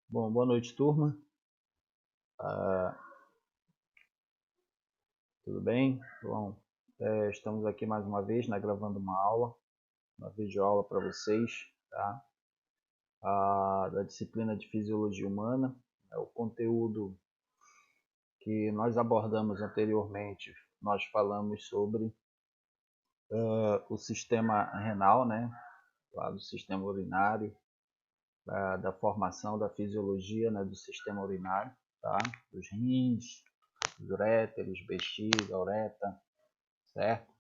Bom, boa noite, turma. Ah, tudo bem? Bom, estamos aqui mais uma vez, né, gravando uma videoaula para vocês, tá? Da disciplina de Fisiologia Humana. O conteúdo que nós abordamos anteriormente, nós falamos sobre o sistema renal, né? Lá do sistema urinário, da formação da fisiologia, né, do sistema urinário, tá? Dos rins, dos uréteres, bexiga, uretra, certo?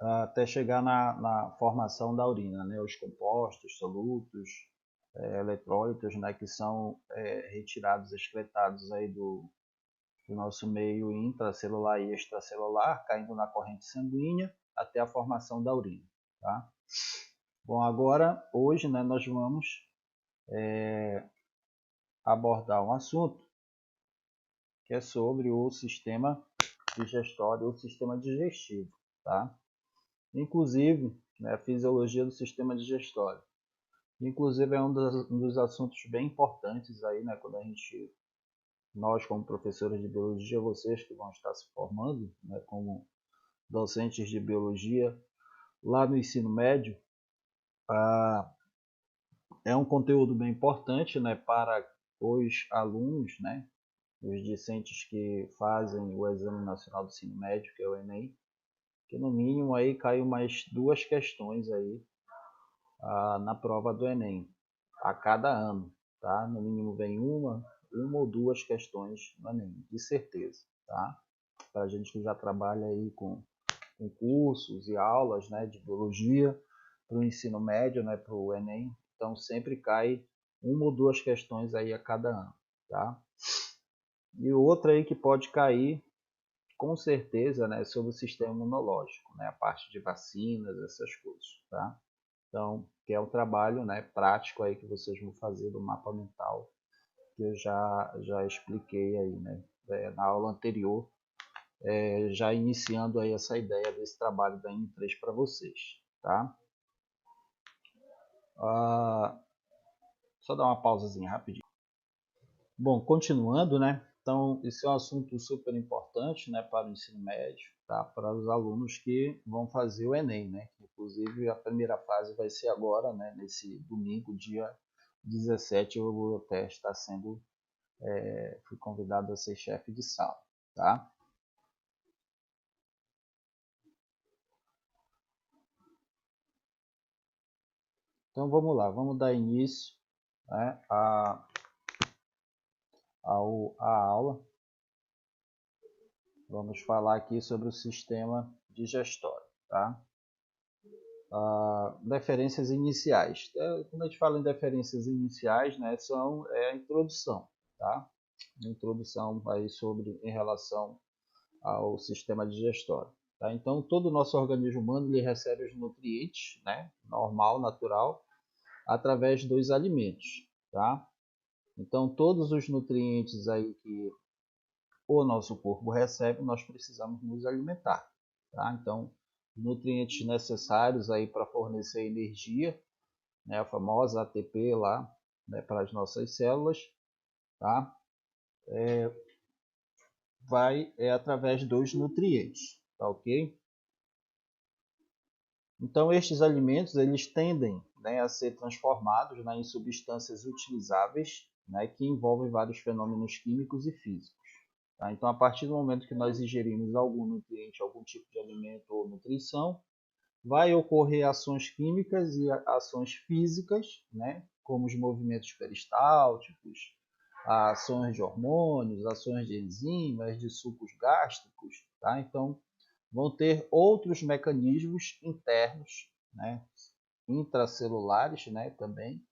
Até chegar na formação da urina, né? Os compostos, solutos, eletrólitos, né? Que são retirados, excretados aí do nosso meio intracelular e extracelular, caindo na corrente sanguínea até a formação da urina, tá? Bom, agora, hoje, né, nós vamos abordar um assunto que é sobre o sistema digestório, o sistema digestivo, tá? Inclusive, né, a fisiologia do sistema digestório. Inclusive é um dos assuntos bem importantes aí, né, quando nós como professores de biologia, vocês que vão estar se formando, né, como docentes de biologia lá no ensino médio, é um conteúdo bem importante, né, para os alunos, né, os discentes que fazem o Exame Nacional do Ensino Médio, que é o Enem, que no mínimo aí cai umas duas questões aí na prova do Enem, a cada ano, tá? No mínimo vem uma ou duas questões no Enem, de certeza, tá? Para a gente que já trabalha aí com cursos e aulas, né, de biologia para o ensino médio, né, para o Enem, então sempre cai uma ou duas questões aí a cada ano, tá? E outra aí que pode cair com certeza, né, sobre o sistema imunológico, né, a parte de vacinas, essas coisas, tá? Então, que é um trabalho, né, prático aí que vocês vão fazer do mapa mental, que eu já expliquei aí, né, na aula anterior, já iniciando aí essa ideia desse trabalho da N3 para vocês, tá? Ah, só dar uma pausazinha rapidinho. Bom, continuando, né? Então, esse é um assunto super importante, né, para o ensino médio, tá? Para os alunos que vão fazer o Enem, né? Inclusive, a primeira fase vai ser agora, né, nesse domingo, dia 17, eu até estar sendo, fui convidado a ser chefe de sala, tá? Então, vamos lá, vamos dar início, né, à aula. Vamos falar aqui sobre o sistema digestório, tá? Deferências iniciais. Quando a gente fala em deferências iniciais, né, é a introdução, tá? Introdução aí em relação ao sistema digestório. Tá? Então, todo o nosso organismo humano ele recebe os nutrientes, né, normal, natural, através dos alimentos, tá? Então, todos os nutrientes aí que o nosso corpo recebe, nós precisamos nos alimentar, tá? Então, nutrientes necessários aí para fornecer energia, né, a famosa ATP lá, né, para as nossas células, tá? Através dos nutrientes, tá ok? Então estes alimentos eles tendem, né, a ser transformados, né, em substâncias utilizáveis, né, que envolvem vários fenômenos químicos e físicos. Tá? Então a partir do momento que nós ingerimos algum nutriente, algum tipo de alimento ou nutrição, vai ocorrer ações químicas e ações físicas, né, como os movimentos peristálticos, ações de hormônios, ações de enzimas, de sucos gástricos, tá? Então, vão ter outros mecanismos internos, né, intracelulares, né, também,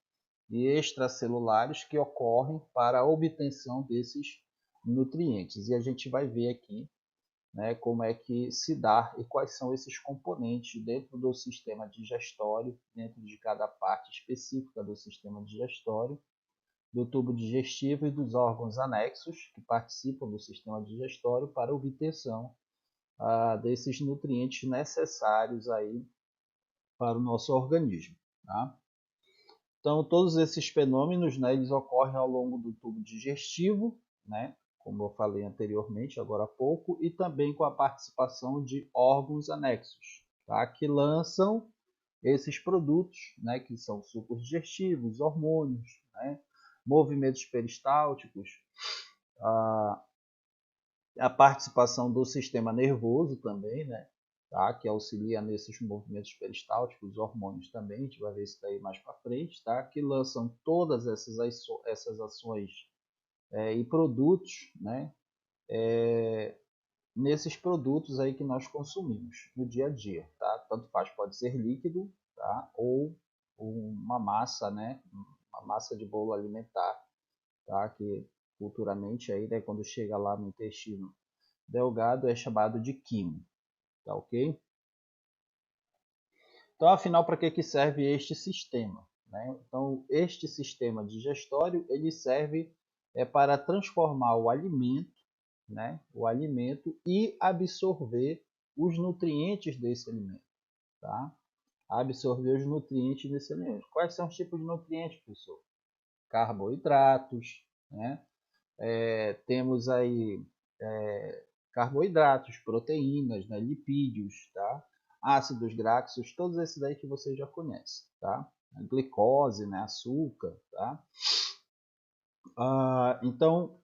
e extracelulares que ocorrem para a obtenção desses nutrientes. E a gente vai ver aqui, né, como é que se dá e quais são esses componentes dentro do sistema digestório, dentro de cada parte específica do sistema digestório, do tubo digestivo e dos órgãos anexos que participam do sistema digestório para obtenção desses nutrientes necessários aí para o nosso organismo. Tá? Então, todos esses fenômenos, né, eles ocorrem ao longo do tubo digestivo, né, como eu falei anteriormente, agora há pouco, e também com a participação de órgãos anexos, tá, que lançam esses produtos, né, que são sucos digestivos, hormônios, né, movimentos peristálticos, a, a participação do sistema nervoso também, né, tá, que auxilia nesses movimentos peristálticos, hormônios também, a gente vai ver isso daí mais para frente, tá, que lançam todas essas ações e produtos, né, nesses produtos aí que nós consumimos no dia a dia, tá? Tanto faz, pode ser líquido, tá? Ou uma massa, né? Uma massa de bolo alimentar, tá? Que futuramente aí, né, quando chega lá no intestino delgado, é chamado de quimo, tá ok? Então, afinal, para que serve este sistema? Né? Então, este sistema digestório ele serve para transformar o alimento, né? O alimento e absorver os nutrientes desse alimento, tá? Absorver os nutrientes desse alimento. Quais são os tipos de nutrientes, professor? Carboidratos, né? Temos aí carboidratos, proteínas, né? Lipídios, tá? Ácidos graxos, todos esses aí que você já conhece, tá? A glicose, né? Açúcar, tá? Então,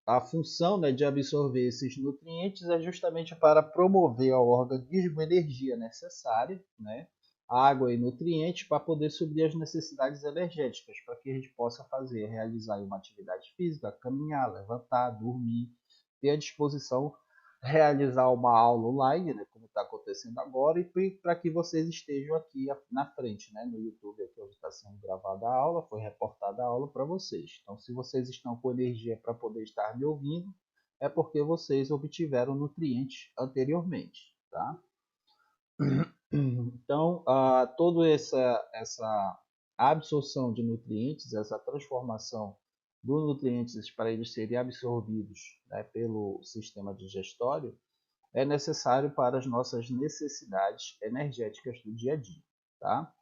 a função, né, de absorver esses nutrientes é justamente para promover ao organismo a energia necessária, né, água e nutrientes para poder suprir as necessidades energéticas, para que a gente possa realizar uma atividade física, caminhar, levantar, dormir, ter à disposição realizar uma aula online, né, como está acontecendo agora, e para que vocês estejam aqui na frente, né, no YouTube, aqui onde está sendo gravada a aula, foi reportada a aula para vocês. Então, se vocês estão com energia para poder estar me ouvindo, é porque vocês obtiveram nutrientes anteriormente, tá? Então, toda essa absorção de nutrientes, essa transformação dos nutrientes para eles serem absorvidos, né, pelo sistema digestório, é necessário para as nossas necessidades energéticas do dia a dia, tá?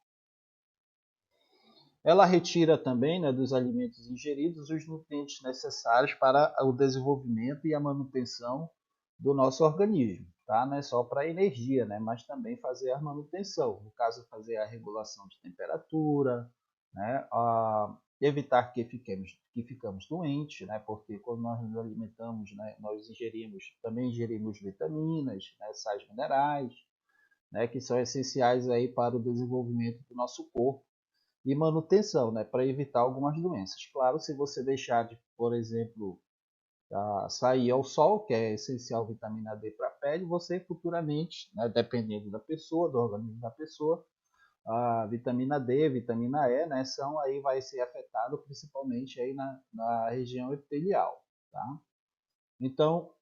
Ela retira também, né, dos alimentos ingeridos os nutrientes necessários para o desenvolvimento e a manutenção do nosso organismo, tá? Não é só para energia, né, mas também fazer a manutenção, no caso fazer a regulação de temperatura, né, evitar que ficamos doentes, né, porque quando nós nos alimentamos, né, nós também ingerimos vitaminas, né, sais minerais, né, que são essenciais aí para o desenvolvimento do nosso corpo e manutenção, né, para evitar algumas doenças. Claro, se você deixar de, por exemplo, sair ao sol, que é essencial vitamina D para a pele, você futuramente, né, dependendo da pessoa, do organismo da pessoa, a vitamina D, vitamina E, né, vai ser afetado principalmente aí na região epitelial, tá? Então,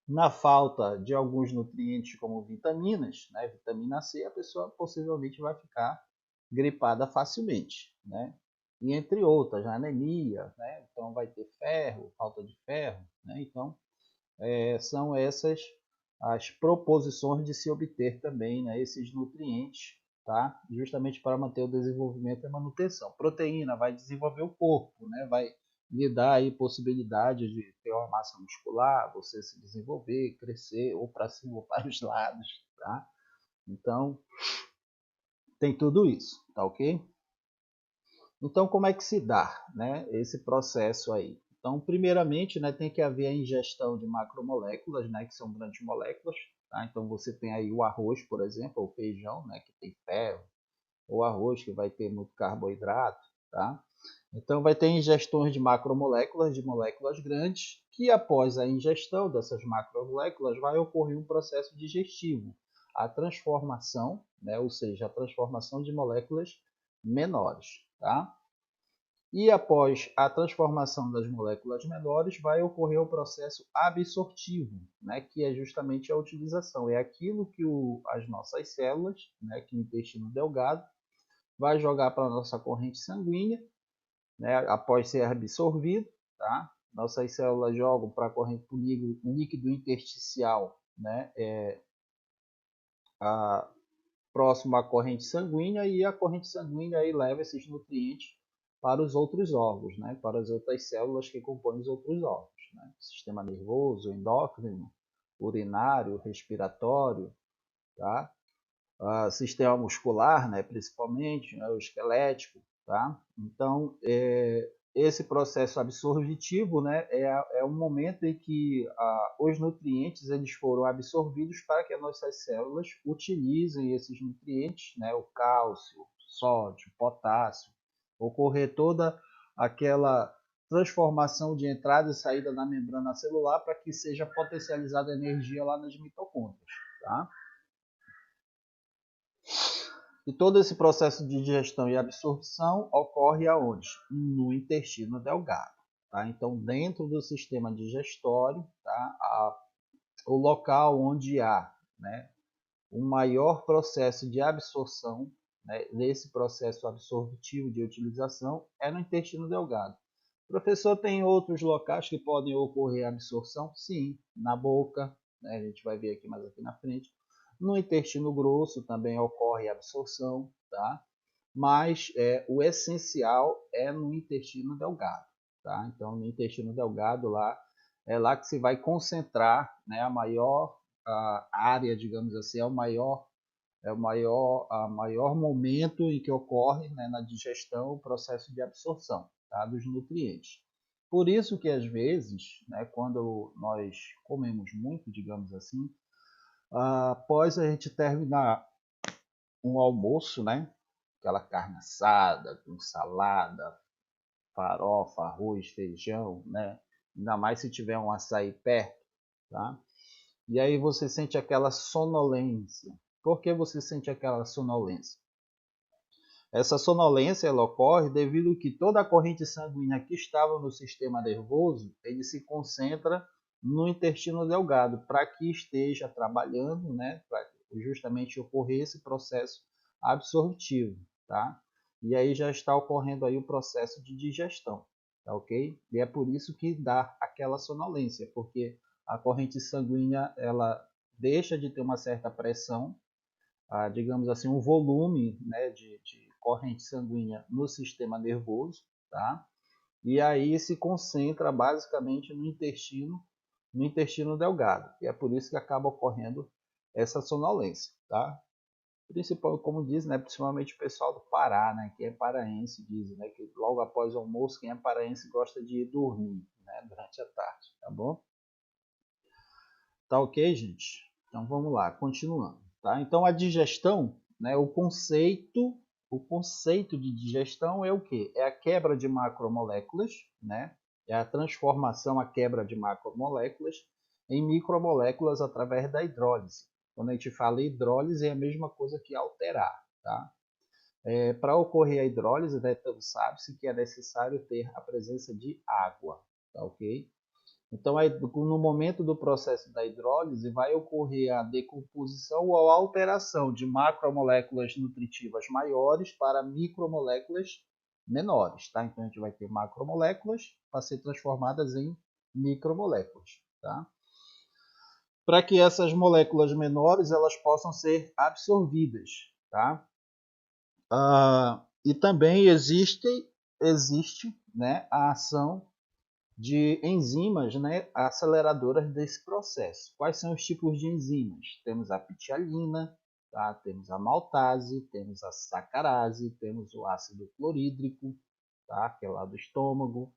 na falta de alguns nutrientes como vitaminas, né, vitamina C, a pessoa possivelmente vai ficar gripada facilmente, né? E entre outras, anemia, né? Então vai ter ferro, falta de ferro, né? Então são essas as proposições de se obter também, né, esses nutrientes, tá? Justamente para manter o desenvolvimento e a manutenção. Proteína vai desenvolver o corpo, né? Vai lhe dar aí possibilidade de ter uma massa muscular, você se desenvolver, crescer ou para cima ou para os lados, tá? Então tem tudo isso, tá ok? Então, como é que se dá, né, esse processo aí? Então, primeiramente, né, tem que haver a ingestão de macromoléculas, né, que são grandes moléculas. Tá? Então, você tem aí o arroz, por exemplo, ou o feijão, né, que tem ferro, ou arroz que vai ter muito carboidrato. Tá? Então, vai ter ingestões de macromoléculas, de moléculas grandes, que após a ingestão dessas macromoléculas vai ocorrer um processo digestivo, a transformação, né, ou seja, a transformação de moléculas menores. Tá? E após a transformação das moléculas menores, vai ocorrer o processo absortivo, né, que é justamente a utilização. É aquilo que as nossas células, né, que o intestino delgado, vai jogar para a nossa corrente sanguínea, né, após ser absorvido. Tá? Nossas células jogam para a corrente líquido intersticial, né, próximo à corrente sanguínea, e a corrente sanguínea aí leva esses nutrientes para os outros órgãos, né? Para as outras células que compõem os outros órgãos, né? Sistema nervoso, endócrino, urinário, respiratório, tá? Sistema muscular, né? Principalmente, né? O esquelético, tá? Então, esse processo absorvitivo, né? É um momento em que os nutrientes eles foram absorvidos para que as nossas células utilizem esses nutrientes, né? O cálcio, sódio, potássio, ocorrer toda aquela transformação de entrada e saída na membrana celular para que seja potencializada a energia lá nas mitocôndrias, tá? E todo esse processo de digestão e absorção ocorre aonde? No intestino delgado. Tá? Então, dentro do sistema digestório, tá? O local onde há, né, um maior processo de absorção, né, desse processo absortivo de utilização, é no intestino delgado. Professor, tem outros locais que podem ocorrer absorção? Sim, na boca, né, a gente vai ver aqui mais aqui na frente. No intestino grosso também ocorre absorção, tá? Mas o essencial é no intestino delgado, tá? Então, no intestino delgado lá é lá que se vai concentrar, né, a maior área, digamos assim, a maior momento em que ocorre, né, na digestão o processo de absorção, tá, dos nutrientes. Por isso que às vezes, né, quando nós comemos muito, digamos assim, após a gente terminar um almoço, né, aquela carne assada com salada, farofa, arroz, feijão, né, ainda mais se tiver um açaí perto, tá? E aí você sente aquela sonolência. Por que você sente aquela sonolência? Essa sonolência ela ocorre devido que toda a corrente sanguínea que estava no sistema nervoso, ele se concentra no intestino delgado, para que esteja trabalhando, né, para justamente ocorrer esse processo absortivo, tá? E aí já está ocorrendo aí o processo de digestão, tá ok? E é por isso que dá aquela sonolência, porque a corrente sanguínea ela deixa de ter uma certa pressão, digamos assim, um volume, né, de corrente sanguínea no sistema nervoso, tá? E aí se concentra basicamente no intestino delgado. E é por isso que acaba ocorrendo essa sonolência, tá? Principal, como diz, né, principalmente o pessoal do Pará, né, que é paraense, diz, né, que logo após o almoço, quem é paraense gosta de ir dormir, né, durante a tarde, tá bom? Tá ok, gente? Então vamos lá, continuando. Tá? Então a digestão, né, o conceito de digestão é o quê? É a quebra de macromoléculas, né? É a transformação, a quebra de macromoléculas em micromoléculas através da hidrólise. Quando a gente fala hidrólise, é a mesma coisa que alterar. Tá? Para ocorrer a hidrólise, né, então sabe-se que é necessário ter a presença de água. Tá ok? Então, no momento do processo da hidrólise, vai ocorrer a decomposição ou a alteração de macromoléculas nutritivas maiores para micromoléculas menores. Tá? Então, a gente vai ter macromoléculas para ser transformadas em micromoléculas. Tá? Para que essas moléculas menores elas possam ser absorvidas. Tá? E também existe, né, a ação de enzimas, né, aceleradoras desse processo. Quais são os tipos de enzimas? Temos a pitialina, tá? Temos a maltase, temos a sacarase, temos o ácido clorídrico, tá? Que é lá do estômago.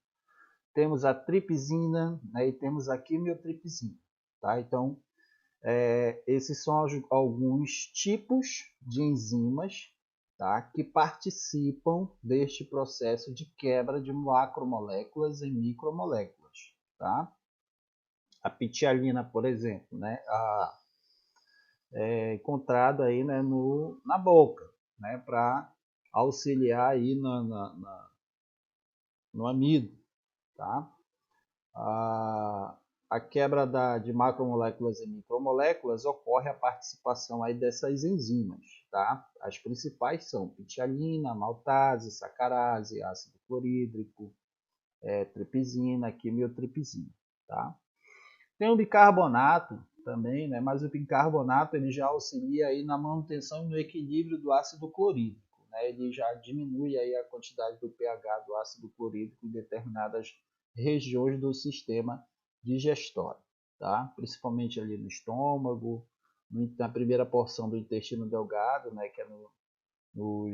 Temos a tripsina, né, e temos a quimiotripsina. Tá? Então, esses são alguns tipos de enzimas, tá, que participam deste processo de quebra de macromoléculas em micromoléculas. Tá? A pitialina, por exemplo, né, é encontrada aí, né, na boca, né, para auxiliar aí no amido. Tá? A quebra de macromoléculas em micromoléculas ocorre a participação aí dessas enzimas. Tá? As principais são pitialina, maltase, sacarase, ácido clorídrico, tripsina, quimiotripsina. Tá? Tem o bicarbonato, também, né? Mas o bicarbonato ele já auxilia aí na manutenção e no equilíbrio do ácido clorídrico, né? Ele já diminui aí a quantidade do pH do ácido clorídrico em determinadas regiões do sistema digestório, tá? Principalmente ali no estômago, na primeira porção do intestino delgado, né? Que é no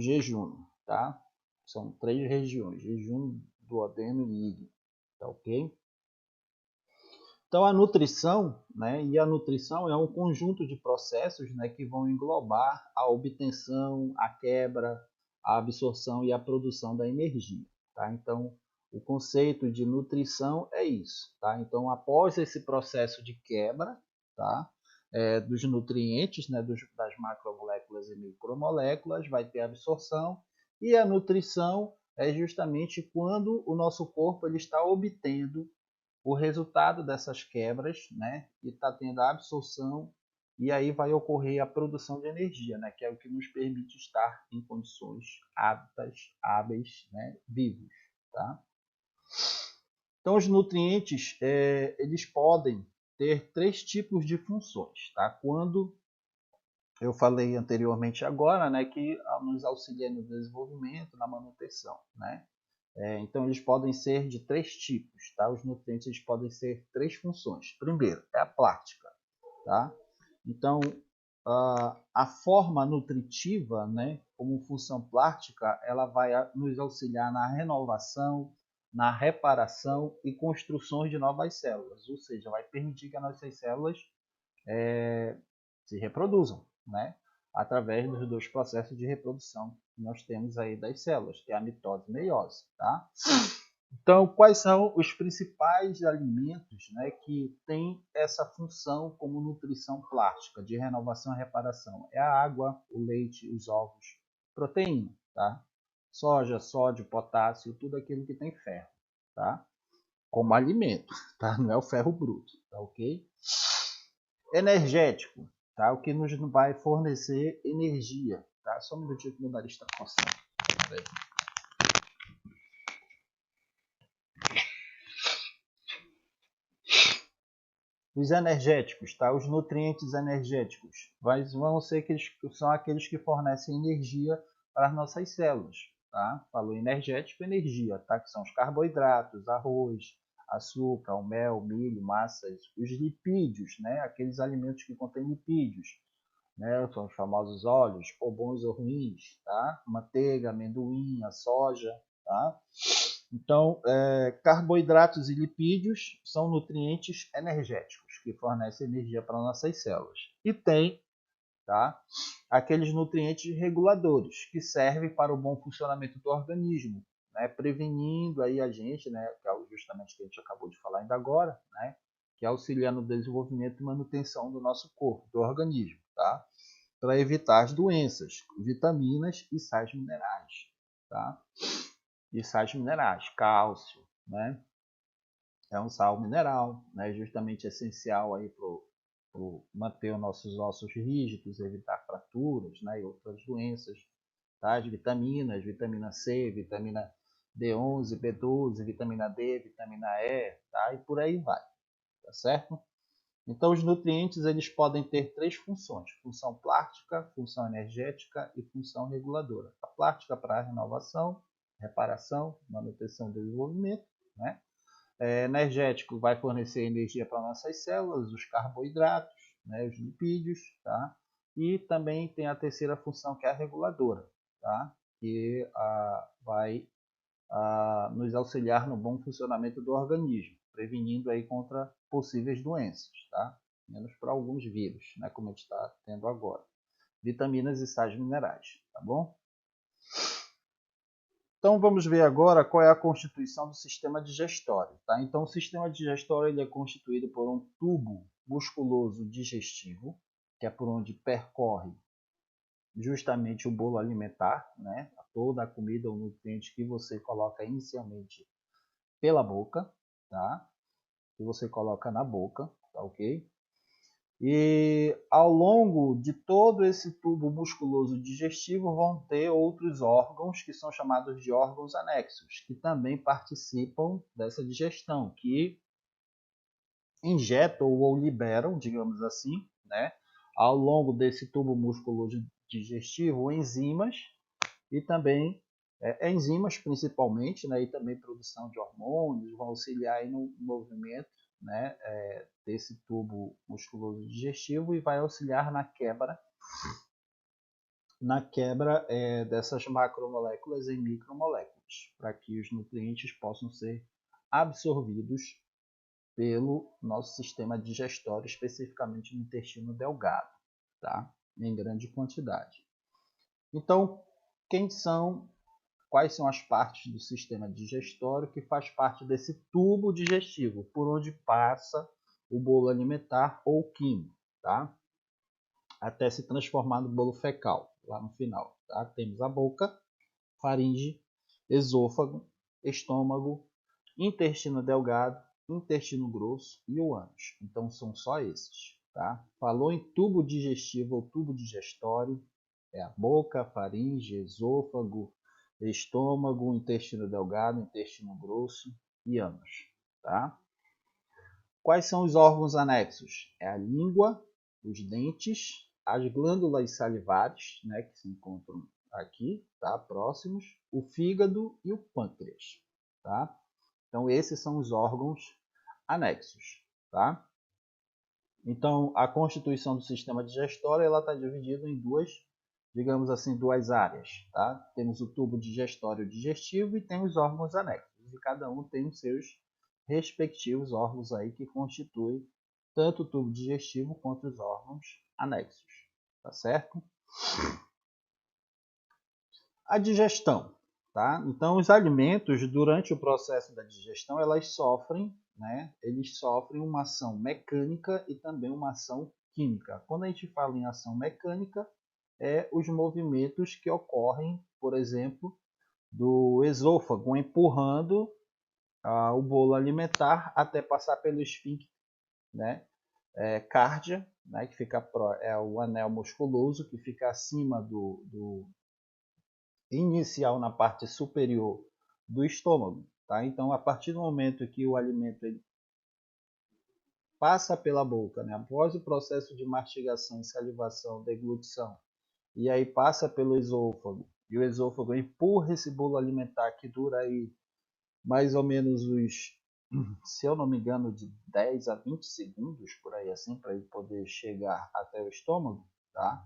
jejum, tá? São 3 regiões: jejum, duodeno e íleo, tá ok? Então a nutrição, né, e a nutrição é um conjunto de processos, né, que vão englobar a obtenção, a quebra, a absorção e a produção da energia, tá? Então o conceito de nutrição é isso, tá? Então após esse processo de quebra, tá, dos nutrientes, né, das macromoléculas e micromoléculas, vai ter a absorção, e a nutrição é justamente quando o nosso corpo ele está obtendo o resultado dessas quebras, né, e está tendo a absorção, e aí vai ocorrer a produção de energia, né, que é o que nos permite estar em condições aptas, hábeis, né, vivos, tá? Então os nutrientes eles podem ter 3 tipos de funções, tá? Quando eu falei anteriormente agora, né, que nos auxilia no desenvolvimento, na manutenção, né? Então eles podem ser de 3 tipos, tá? Os nutrientes eles podem ser 3 funções. Primeiro é a plástica, tá? Então a forma nutritiva, né, como função plástica, ela vai nos auxiliar na renovação, na reparação e construções de novas células, ou seja, vai permitir que as nossas células se reproduzam, né? Através dos 2 processos de reprodução que nós temos aí das células, que é a mitose e a meiose, tá? Então, quais são os principais alimentos, né, que têm essa função como nutrição plástica, de renovação e reparação? É a água, o leite, os ovos, proteína, tá? Soja, sódio, potássio, tudo aquilo que tem ferro, tá? Como alimento, tá? Não é o ferro bruto, tá ok? Energético, tá? O que nos vai fornecer energia, tá? Só um minutinho que meu nariz está coçando. Peraí. Os energéticos, tá? Os nutrientes energéticos vão ser são aqueles que fornecem energia para as nossas células, tá? Falou energético, energia, tá? Que são os carboidratos, arroz, açúcar, o mel, milho, massas, os lipídios, né? Aqueles alimentos que contêm lipídios, né? São os famosos óleos, ou bons ou ruins, tá? Manteiga, amendoim, a soja, tá? Então, carboidratos e lipídios são nutrientes energéticos que fornecem energia para nossas células. E tem, tá, aqueles nutrientes reguladores que servem para o bom funcionamento do organismo, né, prevenindo aí a gente, né, que é justamente o que a gente acabou de falar ainda agora, né, que auxilia no desenvolvimento e manutenção do nosso corpo, do organismo, tá, para evitar as doenças, vitaminas e sais minerais, tá? E sais minerais, cálcio, né? É um sal mineral, né? Justamente essencial aí para manter os nossos ossos rígidos, evitar fraturas, né? E outras doenças, tá? As vitaminas, vitamina C, vitamina B11, B12, vitamina D, vitamina E, tá? E por aí vai, tá certo? Então os nutrientes eles podem ter 3 funções: função plástica, função energética e função reguladora. A plástica para a renovação, reparação, manutenção e desenvolvimento, né? Energético vai fornecer energia para nossas células, os carboidratos, né, os lipídios, tá? E também tem a terceira função que é a reguladora, tá? Que vai nos auxiliar no bom funcionamento do organismo, prevenindo aí contra possíveis doenças, tá? Menos para alguns vírus, né, como a gente está tendo agora. Vitaminas e sais minerais, tá bom? Então vamos ver agora qual é a constituição do sistema digestório, tá? Então o sistema digestório ele é constituído por um tubo musculoso digestivo, que é por onde percorre justamente o bolo alimentar, né? Toda a comida ou nutriente que você coloca inicialmente pela boca, tá? Que você coloca na boca, tá ok? E ao longo de todo esse tubo musculoso digestivo vão ter outros órgãos que são chamados de órgãos anexos, que também participam dessa digestão, que injetam ou liberam, digamos assim, né, ao longo desse tubo musculoso digestivo, enzimas e também enzimas principalmente, né, e também produção de hormônios, vão auxiliar aí no movimento, né, desse tubo musculoso digestivo e vai auxiliar na quebra dessas macromoléculas em micromoléculas, para que os nutrientes possam ser absorvidos pelo nosso sistema digestório, especificamente no intestino delgado, tá? Em grande quantidade. Então, quais são as partes do sistema digestório que faz parte desse tubo digestivo, por onde passa o bolo alimentar ou químico, tá? Até se transformar no bolo fecal, lá no final, tá? Temos a boca, faringe, esôfago, estômago, intestino delgado, intestino grosso e o ânus. Então são só esses, tá? Falou em tubo digestivo ou tubo digestório, é a boca, faringe, esôfago, estômago, intestino delgado, intestino grosso e ânus, tá? Quais são os órgãos anexos? É a língua, os dentes, as glândulas salivares, né, que se encontram aqui, tá, próximos, o fígado e o pâncreas, tá? Então esses são os órgãos anexos, tá? Então a constituição do sistema digestório ela está dividida em duas, digamos assim, duas áreas, tá? Temos o tubo digestório digestivo e tem os órgãos anexos, e cada um tem os seus respectivos órgãos aí que constituem tanto o tubo digestivo quanto os órgãos anexos, tá certo? A digestão, tá? Então os alimentos durante o processo da digestão eles sofrem uma ação mecânica e também uma ação química. Quando a gente fala em ação mecânica, os movimentos que ocorrem, por exemplo, do esôfago empurrando o bolo alimentar até passar pelo esfíncter, né? Cárdia, né? Que fica o anel musculoso que fica acima do inicial na parte superior do estômago, tá? Então, a partir do momento que o alimento ele passa pela boca, né? Após o processo de mastigação, salivação, deglutição, e aí passa pelo esôfago, e o esôfago empurra esse bolo alimentar que dura aí mais ou menos se eu não me engano, de 10 a 20 segundos, por aí assim, para ele poder chegar até o estômago, tá?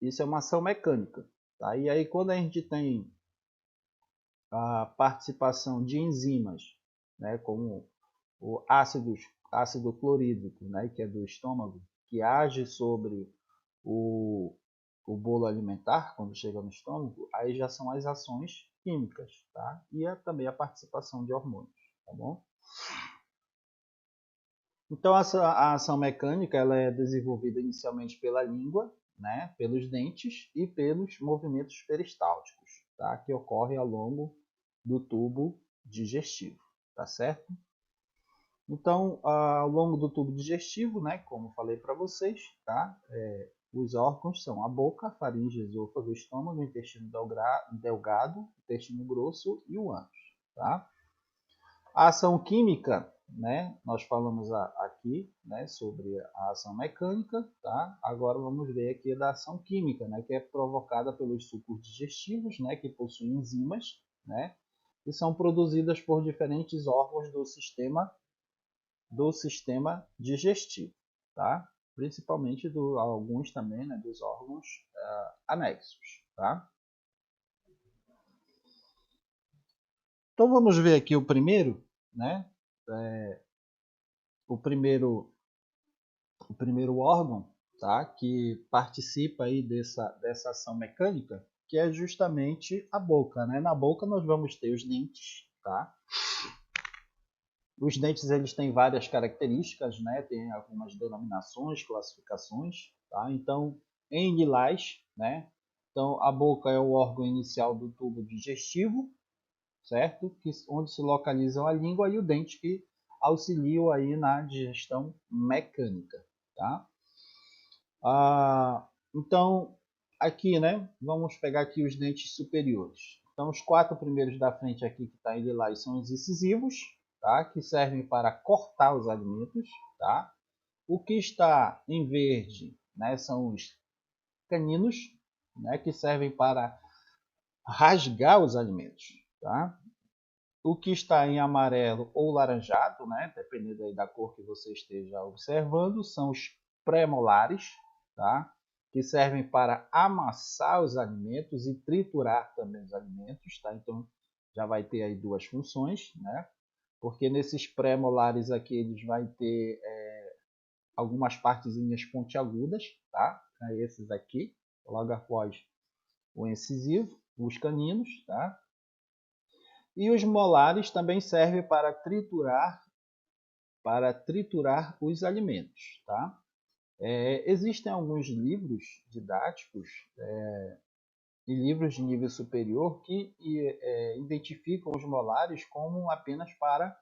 Isso é uma ação mecânica, tá? E aí quando a gente tem a participação de enzimas, né, como o ácido clorídrico, né, que é do estômago, que age sobre o, o bolo alimentar quando chega no estômago, aí já são as ações químicas, tá? E também a participação de hormônios, tá bom? Então a ação mecânica ela é desenvolvida inicialmente pela língua, né, pelos dentes e pelos movimentos peristálticos, tá? Que ocorrem ao longo do tubo digestivo, tá certo? Então, ao longo do tubo digestivo, né, como falei para vocês, tá? Os órgãos são a boca, faringe, esôfago, estômago, intestino delgado, intestino grosso e o ânus, tá? A ação química, né, nós falamos aqui, né, sobre a ação mecânica, tá? Agora vamos ver aqui da ação química, né, que é provocada pelos sucos digestivos, né, que possuem enzimas, né, que são produzidas por diferentes órgãos do sistema digestivo, tá? Principalmente alguns também, né, dos órgãos anexos, tá? Então vamos ver aqui o primeiro, né? O primeiro órgão, tá? Que participa aí dessa ação mecânica, que é justamente a boca, né? Na boca nós vamos ter os dentes, tá? Os dentes eles têm várias características, né? Tem algumas denominações, classificações, tá? Então, em lilás, né? Então, a boca é o órgão inicial do tubo digestivo, certo? Onde se localizam a língua e o dente que auxiliam aí na digestão mecânica, tá? Então, aqui, né? Vamos pegar aqui os dentes superiores. Então, os 4 primeiros da frente aqui que está em lilás são os incisivos, tá? Que servem para cortar os alimentos, tá? O que está em verde, né, são os caninos, né, que servem para rasgar os alimentos, tá? O que está em amarelo ou laranjado, né, dependendo aí da cor que você esteja observando, são os pré-molares, tá? Que servem para amassar os alimentos e triturar também os alimentos, tá? Então já vai ter aí duas funções, né? Porque nesses pré-molares aqui eles vai ter algumas partezinhas pontiagudas, tá? Esses aqui, logo após o incisivo, os caninos, tá? E os molares também servem para triturar os alimentos, tá? Existem alguns livros didáticos e livros de nível superior que identificam os molares como apenas para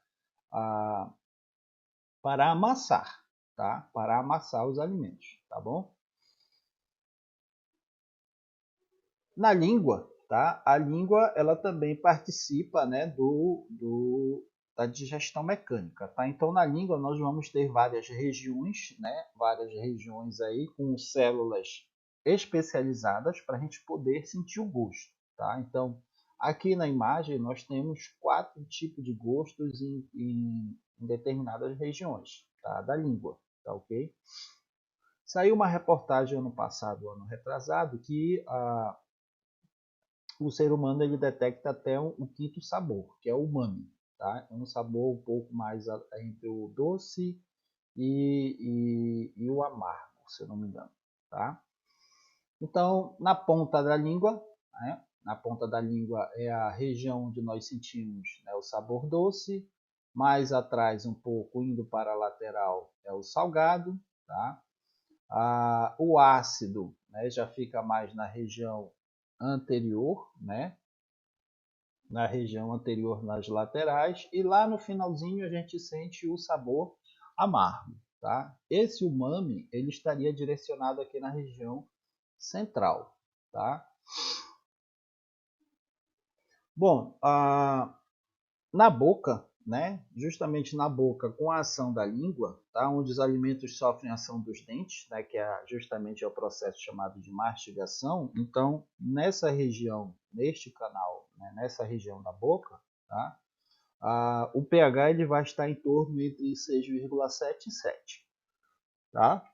amassar, tá? Para amassar os alimentos, tá bom? Na língua, tá? A língua ela também participa, né, da digestão mecânica, tá? Então na língua nós vamos ter várias regiões, né? Várias regiões aí com células especializadas para a gente poder sentir o gosto, tá? Então aqui na imagem nós temos 4 tipos de gostos em determinadas regiões, tá? Da língua, tá ok? Saiu uma reportagem ano passado, ano retrasado, que o ser humano ele detecta até um quinto sabor, que é o umami. Tá? É um sabor um pouco mais entre o doce e o amargo, se eu não me engano. Tá? Então, na ponta da língua, né? Na ponta da língua é a região onde nós sentimos, né, o sabor doce. Mais atrás, um pouco indo para a lateral, é o salgado. Tá? O ácido, né, já fica mais na região anterior, né? Na região anterior, nas laterais, e lá no finalzinho a gente sente o sabor amargo, tá? Esse umami ele estaria direcionado aqui na região central, tá? Bom, na boca, né? Justamente na boca, com a ação da língua, tá? Onde os alimentos sofrem a ação dos dentes, né? Que é justamente o processo chamado de mastigação. Então, nessa região, neste canal, né? Nessa região da boca, tá? O pH ele vai estar em torno entre 6,7 e 7. Tá?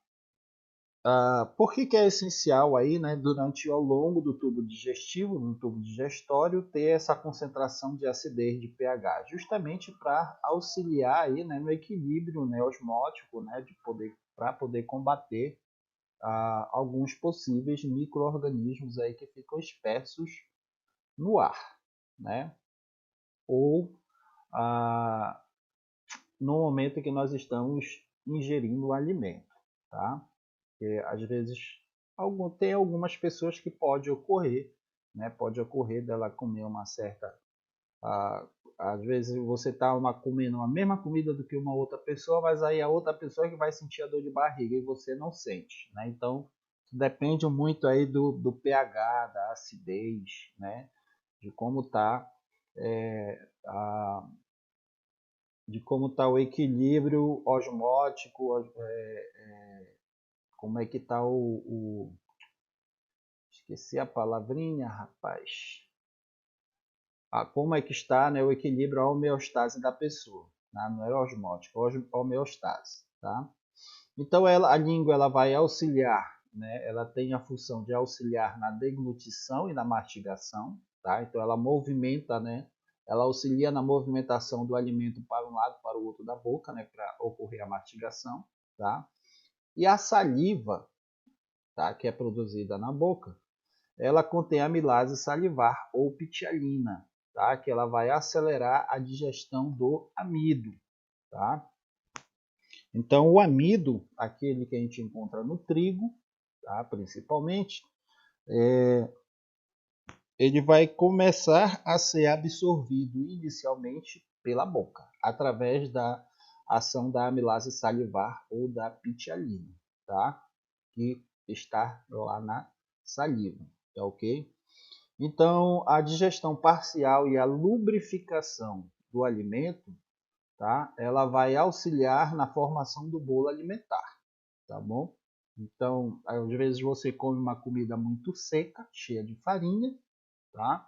Por que é essencial aí, né, durante ao longo do tubo digestivo, no tubo digestório, ter essa concentração de acidez de pH? Justamente para auxiliar aí, né, no equilíbrio, né, osmótico, né, para poder combater alguns possíveis micro-organismos aí que ficam espessos no ar, né? Ou no momento em que nós estamos ingerindo o alimento, tá? Porque às vezes tem algumas pessoas que pode ocorrer, né? Pode ocorrer dela comer uma certa, às vezes você está comendo a mesma comida do que uma outra pessoa, mas aí a outra pessoa que vai sentir a dor de barriga e você não sente, né? Então depende muito aí do pH, da acidez, né? De como está de como está o equilíbrio osmótico, como é que está esqueci a palavrinha, rapaz. Como é que está, né, o equilíbrio, a homeostase da pessoa, né? Não é osmótico, é homeostase, tá? Então a língua ela vai auxiliar, né? Ela tem a função de auxiliar na deglutição e na mastigação, tá? Então ela movimenta, né? Ela auxilia na movimentação do alimento para um lado para o outro da boca, né? Para ocorrer a mastigação, tá? E a saliva, tá? Que é produzida na boca, ela contém amilase salivar ou pitialina, tá? Que ela vai acelerar a digestão do amido, tá? Então, o amido, aquele que a gente encontra no trigo, tá? Principalmente, ele vai começar a ser absorvido inicialmente pela boca, através da ação da amilase salivar ou da pitialina, tá? Que está lá na saliva, tá ok? Então, a digestão parcial e a lubrificação do alimento tá? Ela vai auxiliar na formação do bolo alimentar, tá bom? Então, às vezes você come uma comida muito seca, cheia de farinha, tá?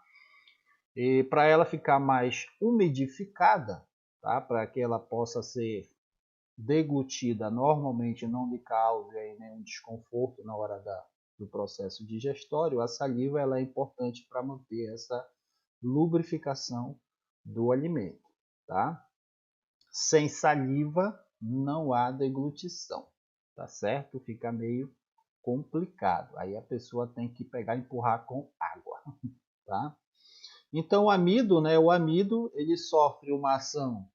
E para ela ficar mais umidificada, tá? Para que ela possa ser deglutida normalmente, não lhe cause aí nenhum desconforto na hora do processo digestório, a saliva ela é importante para manter essa lubrificação do alimento, tá? Sem saliva não há deglutição, tá certo? Fica meio complicado. Aí a pessoa tem que pegar e empurrar com água, tá? Então o amido, né? O amido ele sofre uma ação,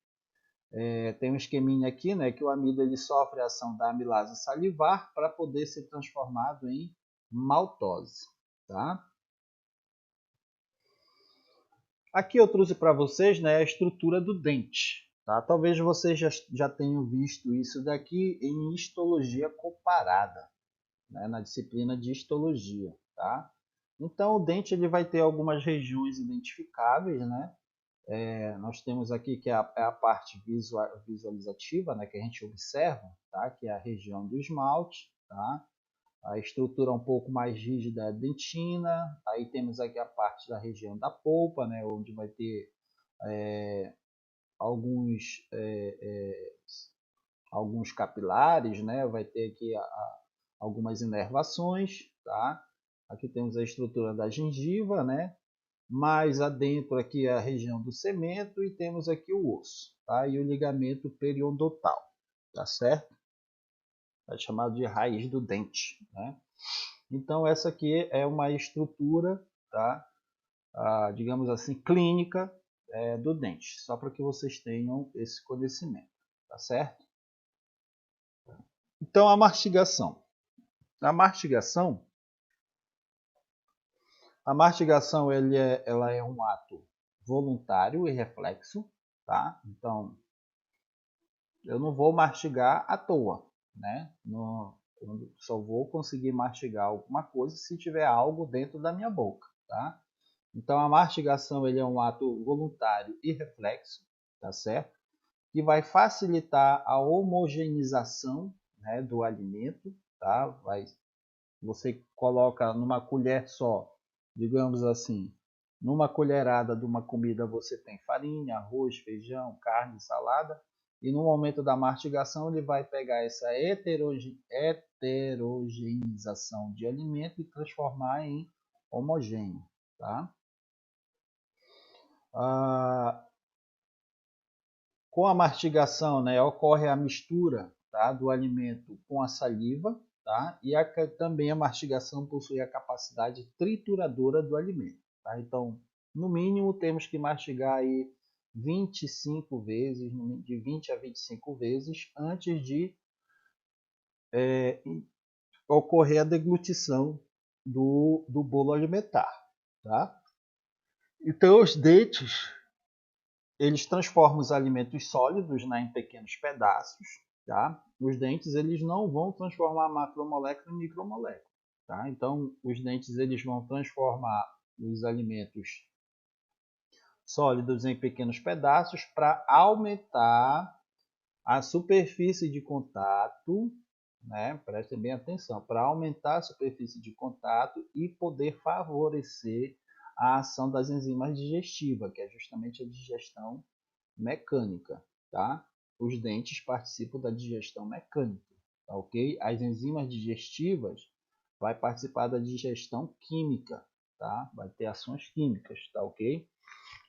tem um esqueminha aqui, né? Que o amido ele sofre a ação da amilase salivar para poder ser transformado em maltose, tá? Aqui eu trouxe para vocês, né, a estrutura do dente. Tá? Talvez vocês já tenham visto isso daqui em histologia comparada, né, na disciplina de histologia. Tá? Então, o dente ele vai ter algumas regiões identificáveis. Né? Nós temos aqui que é a parte visualizativa, né, que a gente observa, tá? Que é a região do esmalte. Tá? A estrutura um pouco mais rígida é a dentina. Aí temos aqui a parte da região da polpa, né, onde vai ter alguns, alguns capilares, né, vai ter aqui algumas inervações. Tá? Aqui temos a estrutura da gengiva, né, mais adentro aqui a região do cemento e temos aqui o osso, tá? E o ligamento periodontal, tá certo? É chamado de raiz do dente, né? Então essa aqui é uma estrutura, tá? Digamos assim, clínica do dente, só para que vocês tenham esse conhecimento, tá certo? Então a mastigação. A mastigação ela é um ato voluntário e reflexo, tá? Então eu não vou mastigar à toa, né? Eu só vou conseguir mastigar alguma coisa se tiver algo dentro da minha boca, tá? Então a mastigação ele é um ato voluntário e reflexo, tá certo? Que vai facilitar a homogeneização, né, do alimento, tá? Você coloca numa colher só, digamos assim, numa colherada de uma comida você tem farinha, arroz, feijão, carne, salada, e no momento da mastigação ele vai pegar essa heterogeneização de alimento e transformar em homogêneo, tá? Com a mastigação, né, ocorre a mistura, tá, do alimento com a saliva, tá? E também a mastigação possui a capacidade trituradora do alimento, tá? Então, no mínimo, temos que mastigar aí 25 vezes, de 20 a 25 vezes, antes de ocorrer a deglutição do bolo alimentar, tá? Então, os dentes eles transformam os alimentos sólidos, né, em pequenos pedaços. Tá? Os dentes eles não vão transformar macromolécula em micromolécula. Tá? Então, os dentes eles vão transformar os alimentos sólidos em pequenos pedaços para aumentar a superfície de contato, né? Prestem bem atenção, para aumentar a superfície de contato e poder favorecer a ação das enzimas digestivas, que é justamente a digestão mecânica, tá? Os dentes participam da digestão mecânica, tá ok? As enzimas digestivas vai participar da digestão química, tá? Vai ter ações químicas, tá ok?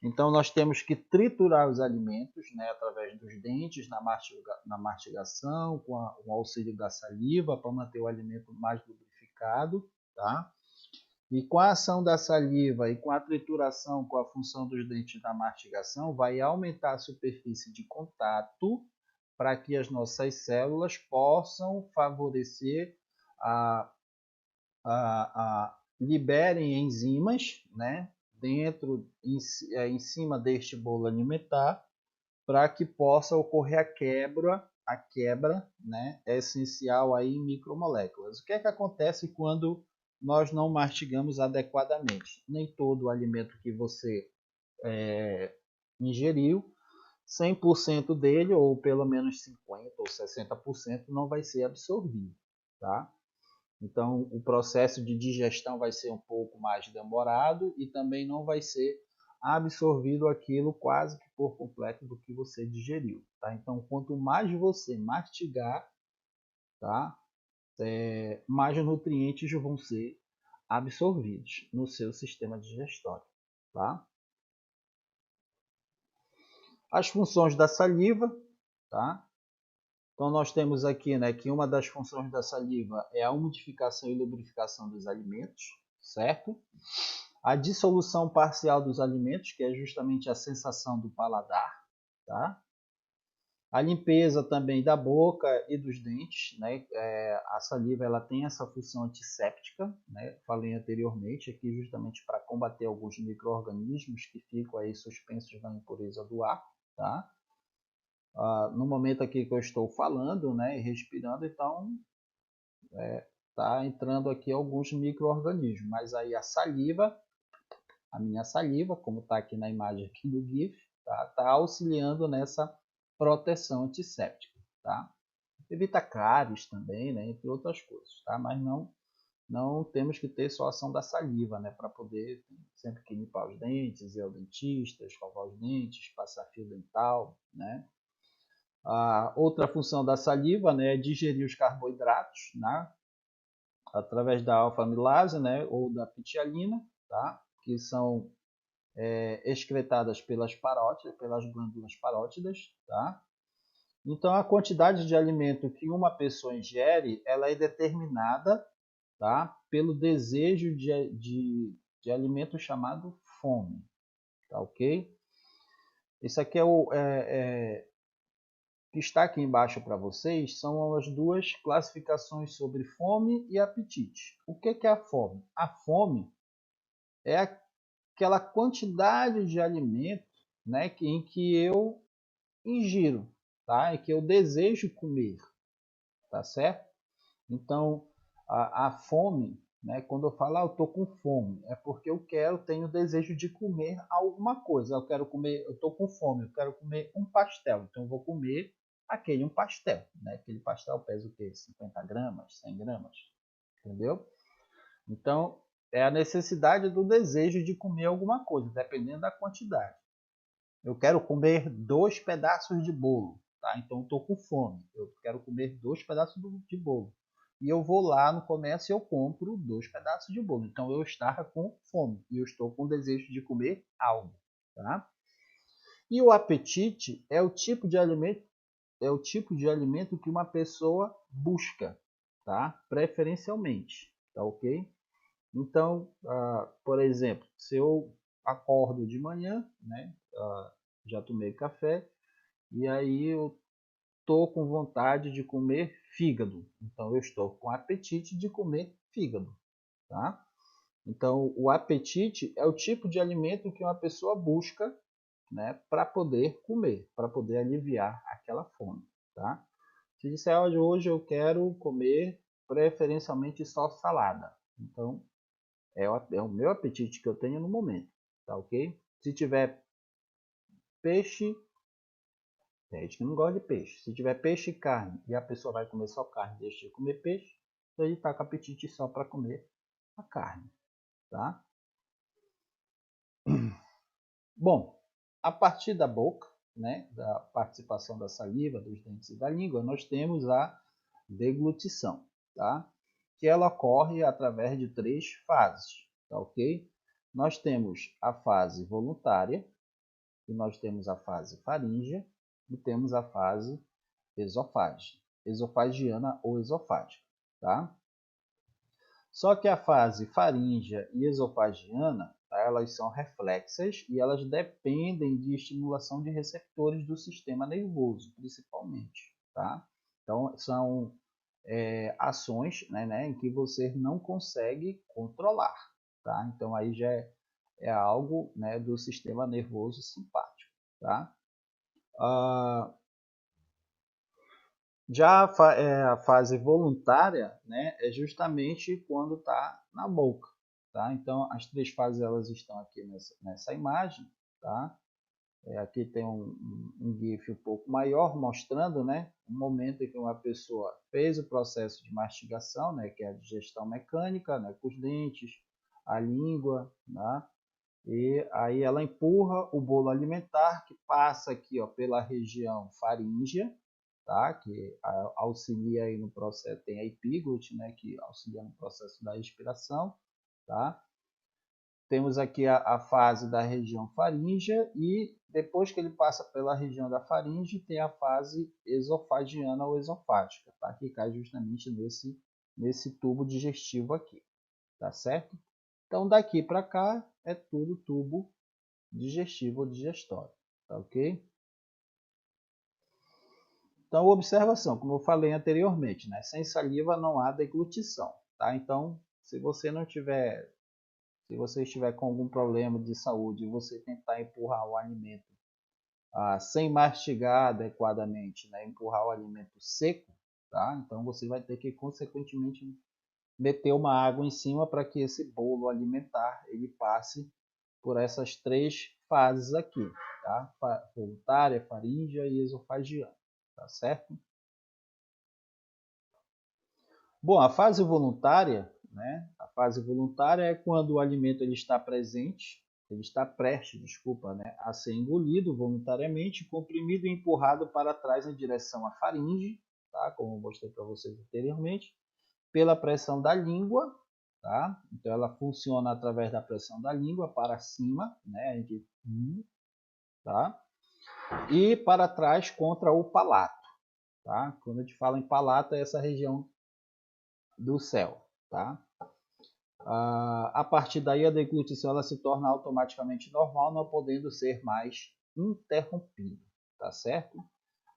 Então nós temos que triturar os alimentos, né, através dos dentes, na mastigação, com o auxílio da saliva para manter o alimento mais lubrificado, tá? E com a ação da saliva e com a trituração, com a função dos dentes na mastigação, vai aumentar a superfície de contato para que as nossas células possam favorecer a liberem enzimas, né, em cima deste bolo alimentar, para que possa ocorrer a quebra, né, essencial aí em micromoléculas. O que é que acontece quando nós não mastigamos adequadamente? Nem todo o alimento que você ingeriu 100% dele, ou pelo menos 50% ou 60%, não vai ser absorvido, tá? Então, o processo de digestão vai ser um pouco mais demorado e também não vai ser absorvido aquilo quase que por completo do que você digeriu, tá? Então, quanto mais você mastigar, tá? Mais nutrientes vão ser absorvidos no seu sistema digestório, tá? As funções da saliva, tá? Então nós temos aqui, né, que uma das funções da saliva é a umidificação e lubrificação dos alimentos, certo? A dissolução parcial dos alimentos, que é justamente a sensação do paladar, tá? A limpeza também da boca e dos dentes, né? A saliva ela tem essa função antisséptica, né? Falei anteriormente aqui justamente para combater alguns micro-organismos que ficam aí suspensos na impureza do ar, tá? No momento aqui que eu estou falando, né, e respirando, então tá entrando aqui alguns micro-organismos, mas aí a saliva, a minha saliva, como está aqui na imagem aqui do GIF, tá auxiliando nessa proteção antisséptica, tá? Evita cáries também, né, entre outras coisas, tá? Mas não temos que ter só a ação da saliva, né, para poder sempre que limpar os dentes, ir ao dentista, escovar os dentes, passar fio dental, né? A outra função da saliva, né, é digerir os carboidratos, né, através da alfa-amilase, né, ou da pitialina, tá, que são excretadas pelas parótidas, pelas glândulas parótidas, tá? Então a quantidade de alimento que uma pessoa ingere, ela é determinada, tá, pelo desejo de alimento chamado fome, tá, ok? Esse aqui que está aqui embaixo para vocês são as duas classificações sobre fome e apetite. O que é a fome? A fome é aquela quantidade de alimento, né, em que eu ingiro, tá? E que eu desejo comer, tá certo? Então, a fome, né, quando eu falo, eu estou com fome, é porque tenho desejo de comer alguma coisa. Eu quero comer, eu estou com fome, eu quero comer um pastel, então eu vou comer um pastel, né? Aquele pastel pesa o quê? 50 gramas, 100 gramas, entendeu? Então, é a necessidade do desejo de comer alguma coisa, dependendo da quantidade. Eu quero comer 2 pedaços de bolo, tá? Então eu estou com fome, eu quero comer 2 pedaços de bolo. E eu vou lá no comércio e eu compro 2 pedaços de bolo. Então eu estava com fome e eu estou com desejo de comer algo, tá? E o apetite é o tipo de alimento que uma pessoa busca, tá? Preferencialmente, tá ok? Então, por exemplo, se eu acordo de manhã, né? Já tomei café e aí eu estou com vontade de comer fígado. Então eu estou com apetite de comer fígado, tá? Então o apetite é o tipo de alimento que uma pessoa busca, né, para poder comer, para poder aliviar aquela fome, tá? Se disser hoje eu quero comer preferencialmente só salada, então é o meu apetite que eu tenho no momento, tá ok? Se tiver peixe, tem gente que não gosta de peixe. Se tiver peixe e carne e a pessoa vai comer só carne, deixa de comer peixe, então ele está com apetite só para comer a carne, tá? Bom, a partir da boca, né, da participação da saliva, dos dentes e da língua, nós temos a deglutição, tá? Que ela ocorre através de 3 fases, tá ok? Nós temos a fase voluntária, e nós temos a fase faríngea, e temos a fase esofagiana ou esofágica, tá? Só que a fase faríngea e esofagiana, tá, elas são reflexas e elas dependem de estimulação de receptores do sistema nervoso, principalmente, tá? Então, são ações, né, em que você não consegue controlar, tá? Então, aí já é algo, né, do sistema nervoso simpático, tá? Ah, Já a fase voluntária, né, é justamente quando está na boca, tá? Então, as 3 fases elas estão aqui nessa imagem, tá? Aqui tem um GIF um pouco maior mostrando, né, o momento em que uma pessoa fez o processo de mastigação, né, que é a digestão mecânica, né, com os dentes, a língua, né, e aí ela empurra o bolo alimentar que passa aqui, ó, pela região faríngea, tá, que auxilia aí no processo, tem a epíglote, né, que auxilia no processo da respiração, tá? Temos aqui a fase da região faríngea e depois que ele passa pela região da faringe, tem a fase esofagiana ou esofágica, tá? Que cai justamente nesse tubo digestivo aqui, tá certo? Então daqui para cá é tudo tubo digestivo ou digestório, tá ok? Então observação, como eu falei anteriormente, né? Sem saliva não há deglutição, tá? Então se você estiver com algum problema de saúde e você tentar empurrar o alimento sem mastigar adequadamente, né, empurrar o alimento seco, tá? Então você vai ter que consequentemente meter uma água em cima para que esse bolo alimentar ele passe por essas três fases aqui, tá? Voluntária, faríngea e esofagiana, tá certo? Bom, a fase voluntária, né? A fase voluntária é quando o alimento ele está presente, ele está prestes, desculpa, né, a ser engolido voluntariamente, comprimido e empurrado para trás em direção à faringe, tá? Como eu mostrei para vocês anteriormente, pela pressão da língua, tá? Então ela funciona através da pressão da língua para cima, né? Tá? E para trás contra o palato, tá? Quando a gente fala em palato é essa região do céu, tá? A partir daí a deglutição ela se torna automaticamente normal, não podendo ser mais interrompida, tá certo?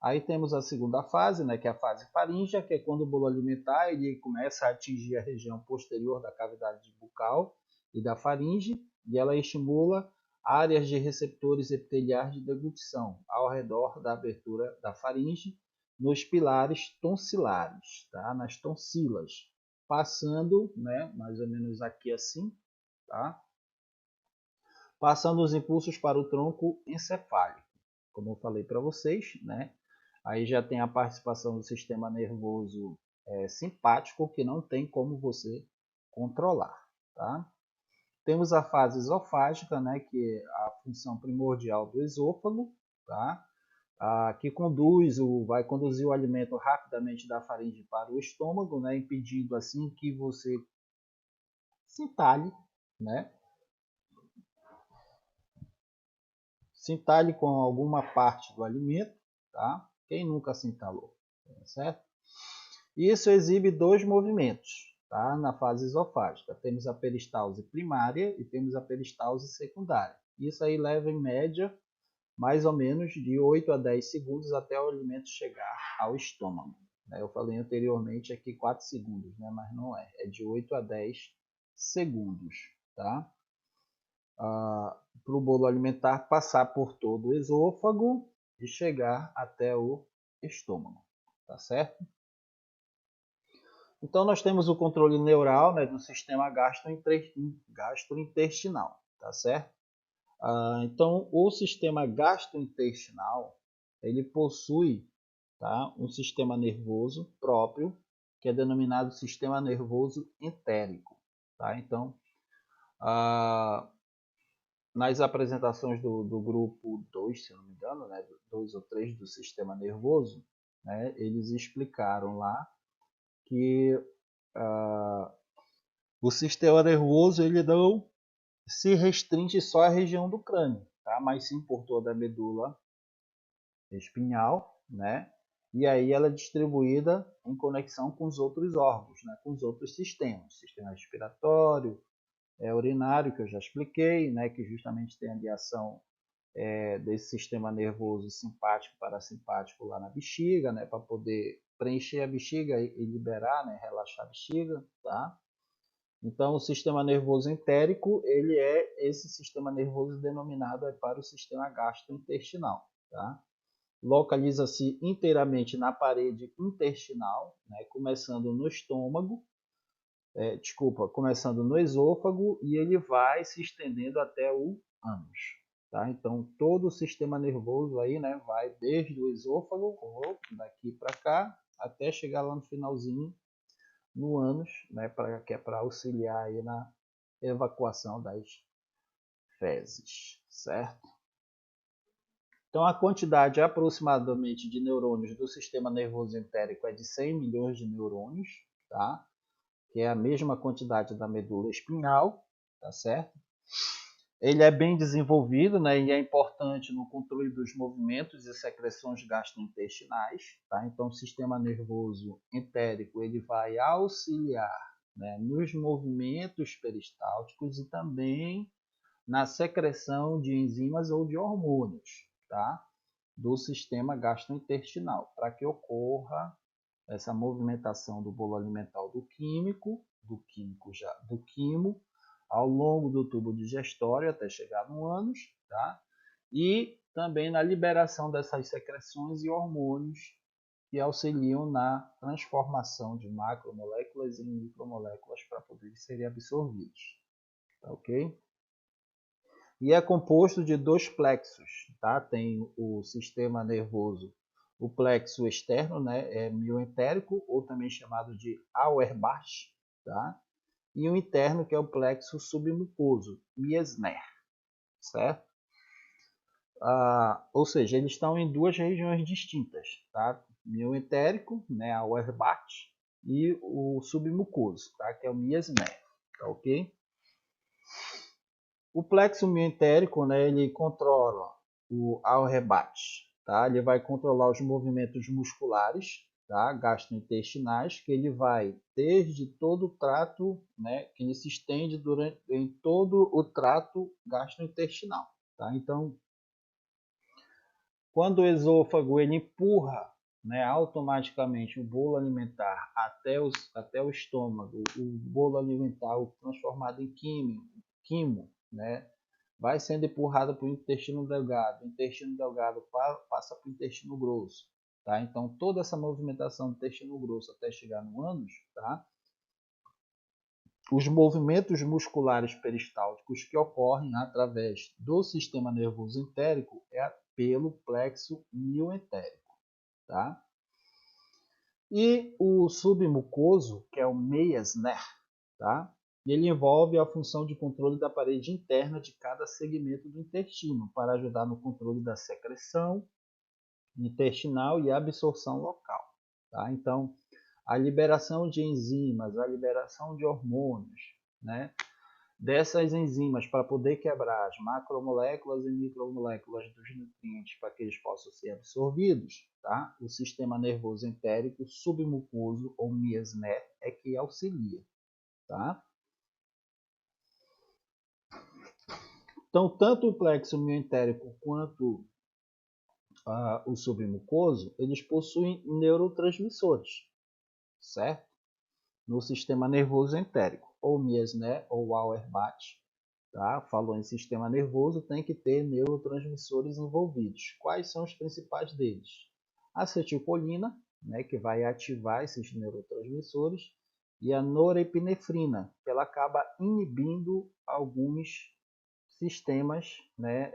Aí temos a segunda fase, né, que é a fase faríngea, que é quando o bolo alimentar ele começa a atingir a região posterior da cavidade bucal e da faringe, e ela estimula áreas de receptores epiteliais de deglutição ao redor da abertura da faringe, nos pilares tonsilares, tá? Nas tonsilas, passando, né, mais ou menos aqui assim, tá? Passando os impulsos para o tronco encefálico, como eu falei para vocês, né? Aí já tem a participação do sistema nervoso simpático, que não tem como você controlar, tá? Temos a fase esofágica, né, que é a função primordial do esôfago, tá? Que vai conduzir o alimento rapidamente da faringe para o estômago, né, impedindo assim que você se entalhe, né? Se entalhe com alguma parte do alimento, tá? Quem nunca se entalou, certo? Isso exibe dois movimentos, tá? Na fase esofágica. Temos a peristalse primária e temos a peristalse secundária. Isso aí leva em média mais ou menos de 8 a 10 segundos até o alimento chegar ao estômago. Eu falei anteriormente aqui 4 segundos, né? Mas não é. É de 8 a 10 segundos, tá? Para o bolo alimentar passar por todo o esôfago e chegar até o estômago, tá certo? Então nós temos o controle neural, né, do sistema gastrointestinal, tá certo? Então o sistema gastrointestinal ele possui, tá, um sistema nervoso próprio que é denominado sistema nervoso entérico, tá? Então nas apresentações do grupo 2, se não me engano, né, 2 ou 3 do sistema nervoso, né, eles explicaram lá que o sistema nervoso ele não se restringe só à região do crânio, tá? Mas sim por toda a medula espinhal, né? E aí ela é distribuída em conexão com os outros órgãos, né? Com os outros sistemas, sistema respiratório, urinário, que eu já expliquei, né? Que justamente tem a ligação desse sistema nervoso simpático parasimpático lá na bexiga, né? Para poder preencher a bexiga e liberar, né? Relaxar a bexiga, tá? Então, o sistema nervoso entérico, ele é esse sistema nervoso denominado para o sistema gastrointestinal, tá? Localiza-se inteiramente na parede intestinal, né? Começando no estômago, começando no esôfago e ele vai se estendendo até o ânus, Tá? Então, todo o sistema nervoso aí, né, vai desde o esôfago, daqui para cá, até chegar lá no finalzinho, no ânus, né, que é para auxiliar aí na evacuação das fezes, certo? Então, a quantidade aproximadamente de neurônios do sistema nervoso entérico é de 100 milhões de neurônios, tá? Que é a mesma quantidade da medula espinhal, tá certo? Ele é bem desenvolvido, né, e é importante no controle dos movimentos e secreções gastrointestinais, tá? Então, o sistema nervoso entérico ele vai auxiliar, né, nos movimentos peristálticos e também na secreção de enzimas ou de hormônios, tá? Do sistema gastrointestinal, para que ocorra essa movimentação do bolo alimentar do quimo, ao longo do tubo digestório até chegar no ânus, tá? E também na liberação dessas secreções e hormônios que auxiliam na transformação de macromoléculas em micromoléculas para poderem serem absorvidos, tá ok? E é composto de dois plexos, tá? Tem o sistema nervoso, o plexo externo, né, é mioentérico, ou também chamado de Auerbach, tá? E o interno, que é o plexo submucoso, Miesner, certo? Ou seja, eles estão em duas regiões distintas, tá? Mioentérico, né, Auerbach, e o submucoso, tá? Que é o Miesner, tá ok? O plexo mioentérico, né, ele controla o Auerbach, tá? Ele vai controlar os movimentos musculares, tá? Gastrointestinais, que ele vai desde todo o trato, né, que ele se estende em todo o trato gastrointestinal, tá? Então, quando o esôfago ele empurra, né, automaticamente o bolo alimentar até o estômago, o bolo alimentar transformado em quimo, né, vai sendo empurrado para o intestino delgado. O intestino delgado passa para o intestino grosso. Tá? Então, toda essa movimentação do intestino grosso até chegar no ânus, tá? Os movimentos musculares peristálticos que ocorrem através do sistema nervoso entérico é pelo plexo mioentérico. Tá? E o submucoso, que é o Meissner, tá? Ele envolve a função de controle da parede interna de cada segmento do intestino, para ajudar no controle da secreção intestinal e absorção local. Tá? Então, a liberação de enzimas, a liberação de hormônios, né? Dessas enzimas para poder quebrar as macromoléculas e micromoléculas dos nutrientes para que eles possam ser absorvidos, tá? O sistema nervoso entérico submucoso ou Miesner é que auxilia, tá? Então, tanto o plexo mioentérico quanto o submucoso, eles possuem neurotransmissores, certo? No sistema nervoso entérico, ou Miesner ou Auerbach, tá? Falou em sistema nervoso, tem que ter neurotransmissores envolvidos. Quais são os principais deles? Acetilcolina, né, que vai ativar esses neurotransmissores, e a norepinefrina, que ela acaba inibindo alguns sistemas, né,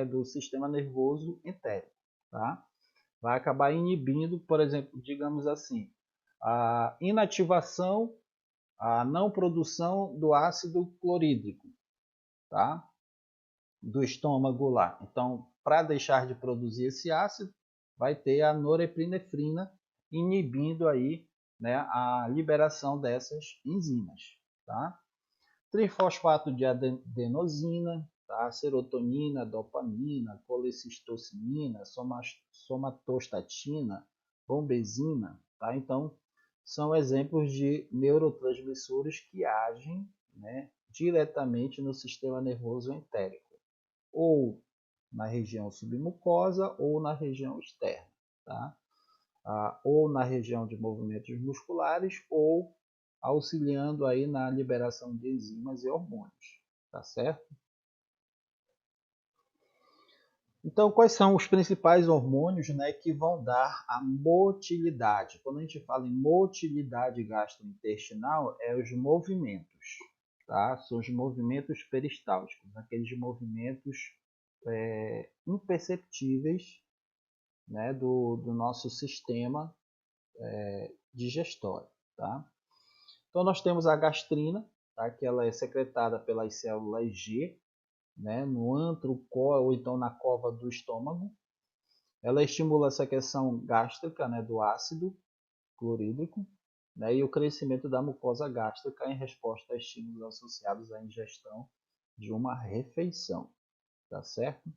do sistema nervoso entérico, tá? Vai acabar inibindo, por exemplo, digamos assim, a inativação, a não produção do ácido clorídrico, tá? Do estômago lá. Então, para deixar de produzir esse ácido, vai ter a norepinefrina inibindo aí, né, a liberação dessas enzimas, tá? Trifosfato de adenosina, tá? Serotonina, dopamina, colecistocimina, somatostatina, bombezina, tá? Então, são exemplos de neurotransmissores que agem, né, diretamente no sistema nervoso entérico, ou na região submucosa ou na região externa, tá? Ou na região de movimentos musculares ou auxiliando aí na liberação de enzimas e hormônios, tá certo? Então, quais são os principais hormônios, né, que vão dar a motilidade? Quando a gente fala em motilidade gastrointestinal, é os movimentos, tá? São os movimentos peristálticos, aqueles movimentos imperceptíveis, né, do nosso sistema digestório, tá? Então nós temos a gastrina, tá? Que ela é secretada pelas células G, né, no antro ou então na cova do estômago. Ela estimula a secreção gástrica, né, do ácido clorídrico, né, e o crescimento da mucosa gástrica em resposta a estímulos associados à ingestão de uma refeição, tá certo?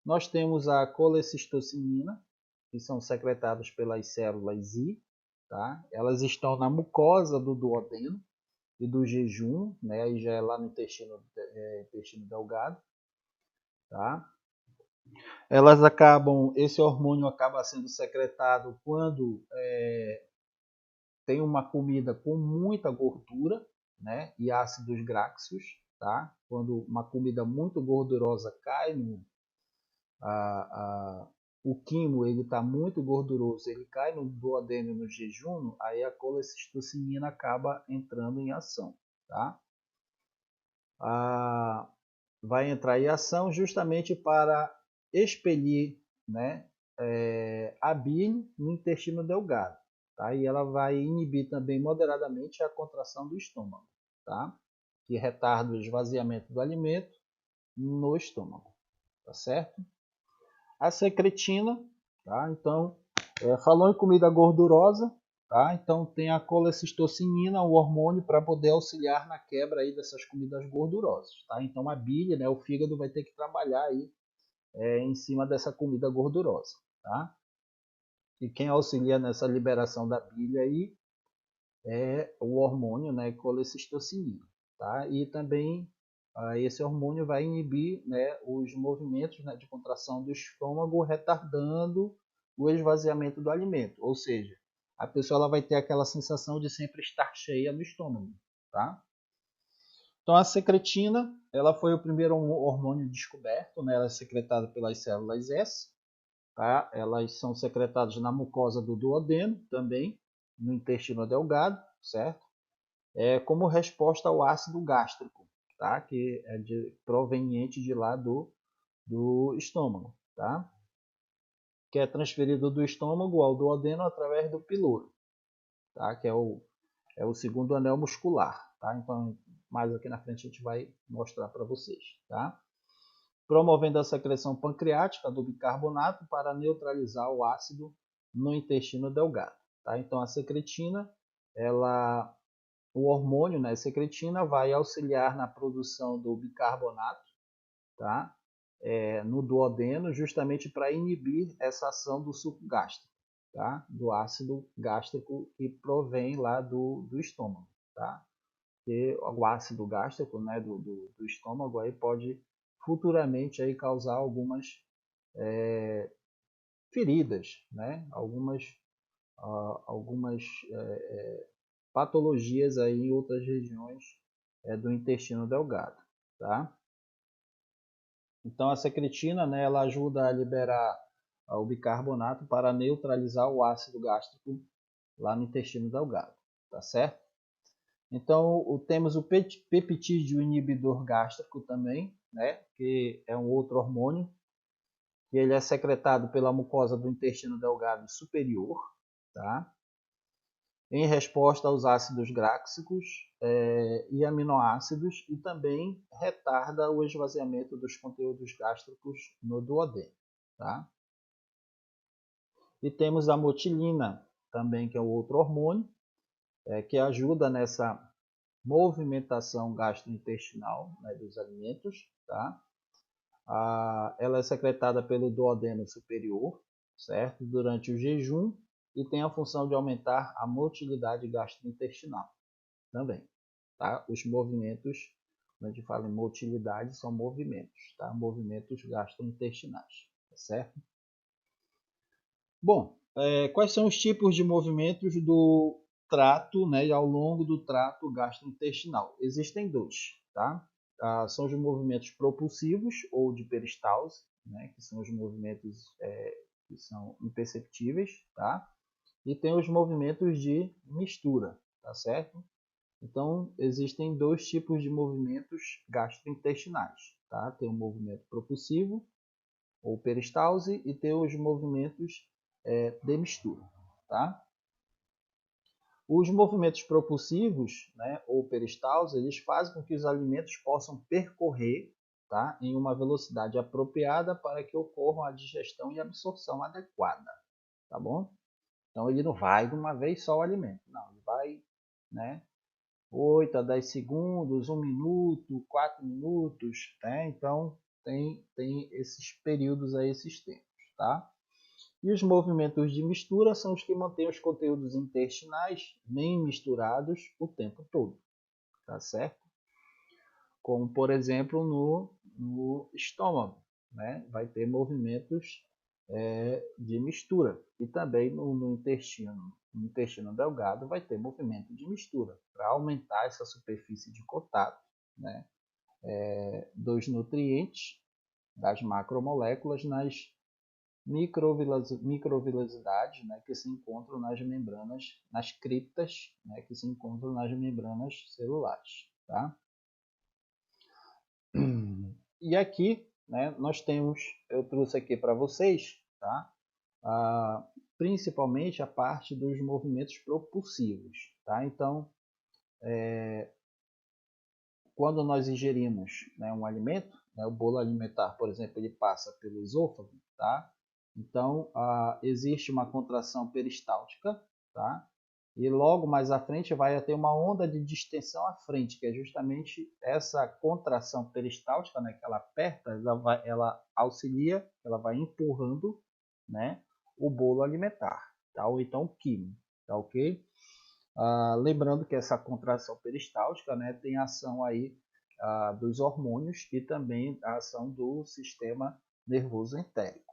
Nós temos a colecistocinina, que são secretadas pelas células I, tá? Elas estão na mucosa do duodeno e do jejum, né? Aí já é lá no intestino delgado, tá? Esse hormônio acaba sendo secretado quando tem uma comida com muita gordura, né? E ácidos graxos, tá? Quando uma comida muito gordurosa cai o quimo, ele está muito gorduroso, ele cai no duodeno e no jejum, aí a colecistocinina acaba entrando em ação, tá? Vai entrar em ação justamente para expelir, né, a bile no intestino delgado, tá? E ela vai inibir também moderadamente a contração do estômago, tá? Que retarda o esvaziamento do alimento no estômago, tá certo? A secretina, tá? Então, falou em comida gordurosa, tá? Então tem a colecistocinina, o hormônio para poder auxiliar na quebra aí dessas comidas gordurosas, tá? Então a bile, né, o fígado vai ter que trabalhar aí em cima dessa comida gordurosa, tá? E quem auxilia nessa liberação da bile aí é o hormônio, né, colecistocinina, tá? E também esse hormônio vai inibir, né, os movimentos, né, de contração do estômago, retardando o esvaziamento do alimento. Ou seja, a pessoa ela vai ter aquela sensação de sempre estar cheia no estômago, tá? Então a secretina, ela foi o primeiro hormônio descoberto, né? Ela é secretada pelas células S, tá? Elas são secretadas na mucosa do duodeno também, no intestino delgado, certo? Como resposta ao ácido gástrico, tá? Que é proveniente de lá do estômago, tá? Que é transferido do estômago ao duodeno através do piloro, tá? Que é o segundo anel muscular, tá? Então, mais aqui na frente a gente vai mostrar para vocês, tá? Promovendo a secreção pancreática do bicarbonato para neutralizar o ácido no intestino delgado, tá? Então, a secretina, o hormônio, né, secretina, vai auxiliar na produção do bicarbonato, tá? No duodeno, justamente para inibir essa ação do suco gástrico, tá? Do ácido gástrico que provém lá do estômago, tá? E o ácido gástrico, né, do estômago aí pode futuramente aí causar algumas feridas, né? Algumas patologias aí em outras regiões do intestino delgado, tá? Então a secretina, né, ela ajuda a liberar o bicarbonato para neutralizar o ácido gástrico lá no intestino delgado, tá certo? Então temos o peptídeo inibidor gástrico também, né, que é um outro hormônio, que ele é secretado pela mucosa do intestino delgado superior, tá? Em resposta aos ácidos gráxicos e aminoácidos, e também retarda o esvaziamento dos conteúdos gástricos no duodeno, tá? E temos a motilina também, que é o outro hormônio, que ajuda nessa movimentação gastrointestinal, né, dos alimentos, tá? Ela é secretada pelo duodeno superior, certo? Durante o jejum, e tem a função de aumentar a motilidade gastrointestinal também, tá? Os movimentos, quando a gente fala em motilidade, são movimentos, tá? Movimentos gastrointestinais, tá certo? Bom, quais são os tipos de movimentos do trato, né, ao longo do trato gastrointestinal? Existem dois, tá? São os movimentos propulsivos ou de peristalse, né, que são os movimentos que são imperceptíveis, tá? E tem os movimentos de mistura, tá certo? Então, existem dois tipos de movimentos gastrointestinais, tá? Tem o movimento propulsivo, ou peristalse, e tem os movimentos de mistura, tá? Os movimentos propulsivos, né, ou peristalse, eles fazem com que os alimentos possam percorrer, tá, em uma velocidade apropriada para que ocorram a digestão e absorção adequada, tá bom? Então ele não vai de uma vez só o alimento, não, ele vai, né, 8 a 10 segundos, 1 minuto, 4 minutos, né? Então tem esses períodos aí, esses tempos, tá? E os movimentos de mistura são os que mantêm os conteúdos intestinais bem misturados o tempo todo, tá certo? Como, por exemplo, no estômago, né? Vai ter movimentos de mistura. E também no intestino delgado vai ter movimento de mistura, para aumentar essa superfície de contato, né? Dos nutrientes, das macromoléculas nas microvilosidades, né, que se encontram nas membranas, nas criptas, né, que se encontram nas membranas celulares, tá? E aqui, né, nós temos, eu trouxe aqui para vocês, tá? Principalmente a parte dos movimentos propulsivos, tá? Então, quando nós ingerimos, né, um alimento, né, o bolo alimentar, por exemplo, ele passa pelo esôfago, tá? Então, existe uma contração peristáltica, tá? E logo mais à frente vai ter uma onda de distensão à frente, que é justamente essa contração peristáltica, né, que ela aperta, ela auxilia, ela vai empurrando, né, o bolo alimentar, tá? Ou então o quimo, tá ok? Lembrando que essa contração peristáltica, né, tem ação aí dos hormônios e também a ação do sistema nervoso entérico,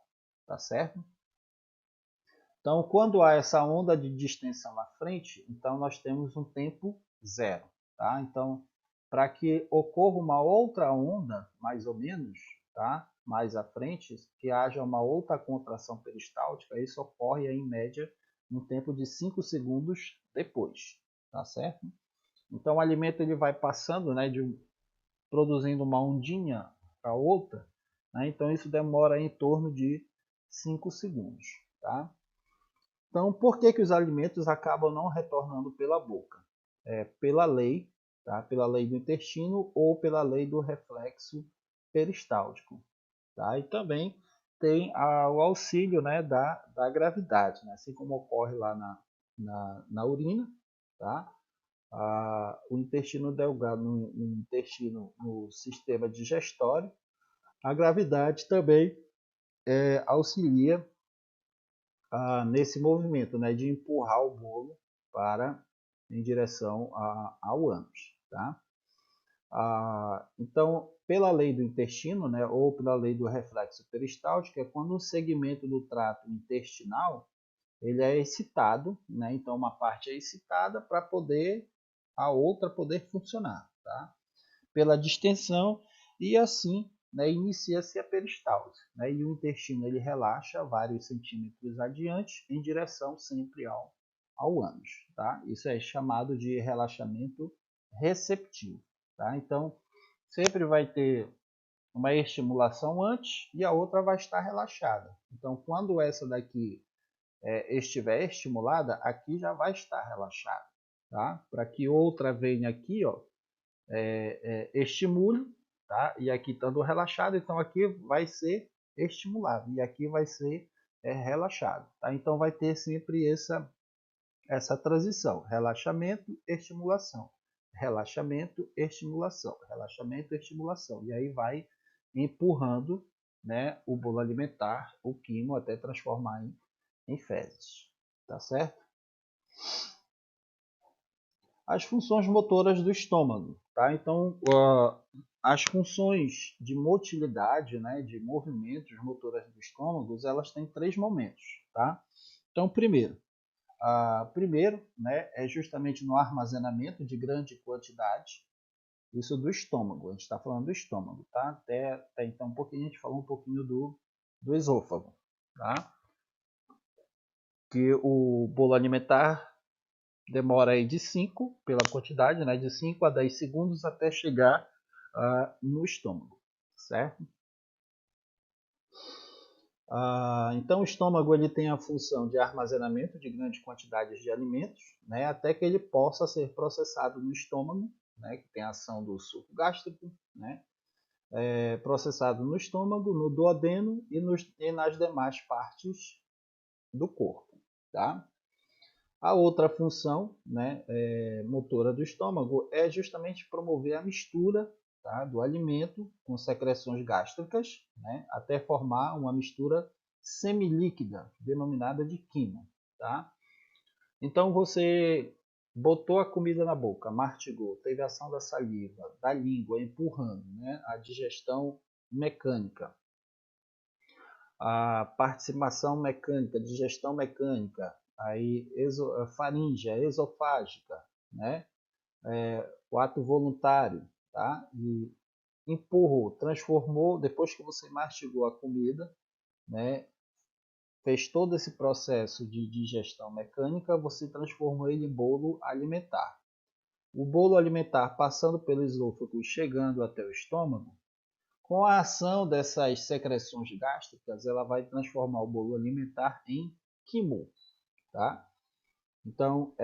tá certo? Então, quando há essa onda de distensão à frente, então nós temos um tempo zero, tá? Então, para que ocorra uma outra onda, mais ou menos, tá? Mais à frente, que haja uma outra contração peristáltica, isso ocorre em média no tempo de 5 segundos depois, tá certo? Então, o alimento ele vai passando, né, produzindo uma ondinha para outra, né? Então isso demora em torno de 5 segundos, tá? Então, por que os alimentos acabam não retornando pela boca? Pela lei, tá? Pela lei do intestino ou pela lei do reflexo peristáltico, tá? E também tem o auxílio, né, da gravidade, né? Assim como ocorre lá na urina, tá? O intestino delgado no intestino, no sistema digestório, a gravidade também auxilia nesse movimento, né, de empurrar o bolo para em direção ao ânus, tá? Então, pela lei do intestino, né, ou pela lei do reflexo peristáltico, é quando um segmento do trato intestinal ele é excitado, né? Então uma parte é excitada para poder a outra poder funcionar, tá? Pela distensão e assim, né, inicia-se a peristalse, né? E o intestino ele relaxa vários centímetros adiante em direção sempre ao ânus, tá? Isso é chamado de relaxamento receptivo, tá? Então sempre vai ter uma estimulação antes e a outra vai estar relaxada. Então quando essa daqui estiver estimulada, aqui já vai estar relaxado, tá? Para que outra venha aqui, ó, estimule, tá? E aqui estando relaxado, então aqui vai ser estimulado e aqui vai ser relaxado, tá? Então vai ter sempre essa transição, relaxamento, estimulação, relaxamento, estimulação, relaxamento, estimulação, e aí vai empurrando, né, o bolo alimentar, o quimo, até transformar em fezes, tá certo? As funções motoras do estômago, tá? Então, as funções de motilidade, né, de movimentos motoras do estômago, elas têm 3 momentos, tá? Então, primeiro, né, é justamente no armazenamento de grande quantidade, isso do estômago, a gente está falando do estômago, tá? Até então um pouquinho, a gente falou um pouquinho do esôfago, tá? Que o bolo alimentar demora aí de 5, pela quantidade, né, de 5 a 10 segundos até chegar no estômago, certo? Então o estômago ele tem a função de armazenamento de grandes quantidades de alimentos, né, até que ele possa ser processado no estômago, né, que tem a ação do suco gástrico, né, processado no estômago, no duodeno e nas demais partes do corpo. Tá? A outra função, né, motora do estômago é justamente promover a mistura, tá, do alimento com secreções gástricas, né, até formar uma mistura semilíquida, denominada de quimo. Tá? Então você botou a comida na boca, mastigou, teve a ação da saliva, da língua empurrando, né, a digestão mecânica, a participação mecânica, digestão mecânica, aí faríngea, esofágica, né? O ato voluntário, tá? E empurrou, transformou, depois que você mastigou a comida, né? Fez todo esse processo de digestão mecânica, você transformou ele em bolo alimentar. O bolo alimentar passando pelo esôfago e chegando até o estômago, com a ação dessas secreções gástricas, ela vai transformar o bolo alimentar em quimo, tá? Então,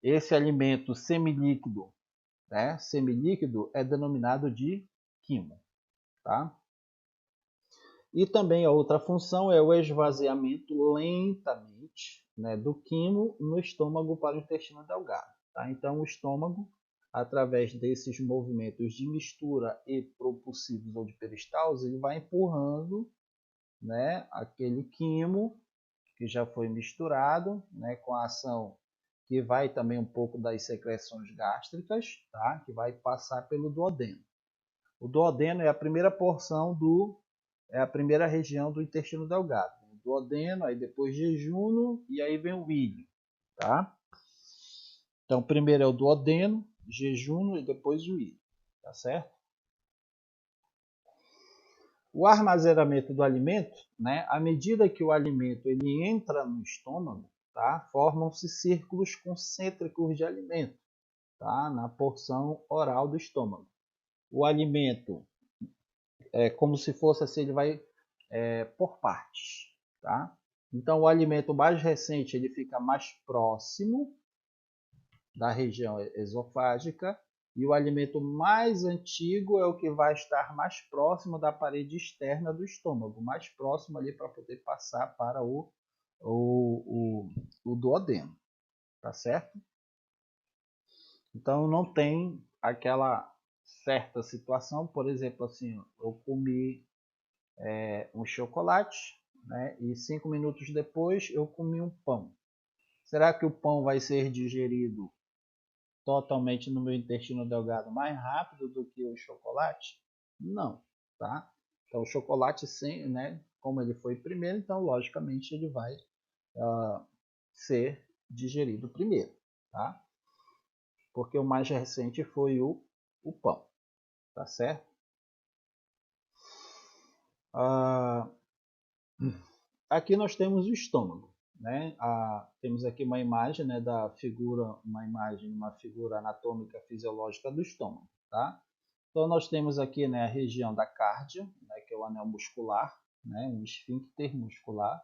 esse alimento semilíquido, né? Semilíquido é denominado de quimo, tá? E também a outra função é o esvaziamento lentamente, né, do quimo no estômago para o intestino delgado. Tá? Então, o estômago, através desses movimentos de mistura e propulsivos ou de peristalse, ele vai empurrando, né, aquele quimo que já foi misturado, né, com a ação que vai também um pouco das secreções gástricas, tá? Que vai passar pelo duodeno. O duodeno é a primeira porção é a primeira região do intestino delgado. O duodeno, aí depois jejunum e aí vem o ilho, tá? Então, primeiro é o duodeno, jejunum e depois o ilho, tá certo? O armazenamento do alimento, né? À medida que o alimento ele entra no estômago, tá? Formam-se círculos concêntricos de alimento, tá? Na porção oral do estômago. O alimento é como se fosse assim, ele vai por partes, tá? Então, o alimento mais recente ele fica mais próximo da região esofágica e o alimento mais antigo é o que vai estar mais próximo da parede externa do estômago, mais próximo ali para poder passar para o duodeno, tá certo? Então, não tem aquela certa situação, por exemplo, assim, eu comi um chocolate, né? E 5 minutos depois eu comi um pão. Será que o pão vai ser digerido totalmente no meu intestino delgado mais rápido do que o chocolate? Não, tá? Então o chocolate, sem, né? Como ele foi primeiro, então logicamente ele vai ser digerido primeiro, tá? Porque o mais recente foi o pão, tá certo? Ah, aqui nós temos o estômago, né? Temos aqui uma imagem, né, da figura, uma figura anatômica fisiológica do estômago, tá? Então nós temos aqui, né, a região da cárdia, né, que é o anel muscular, né, um esfíncter muscular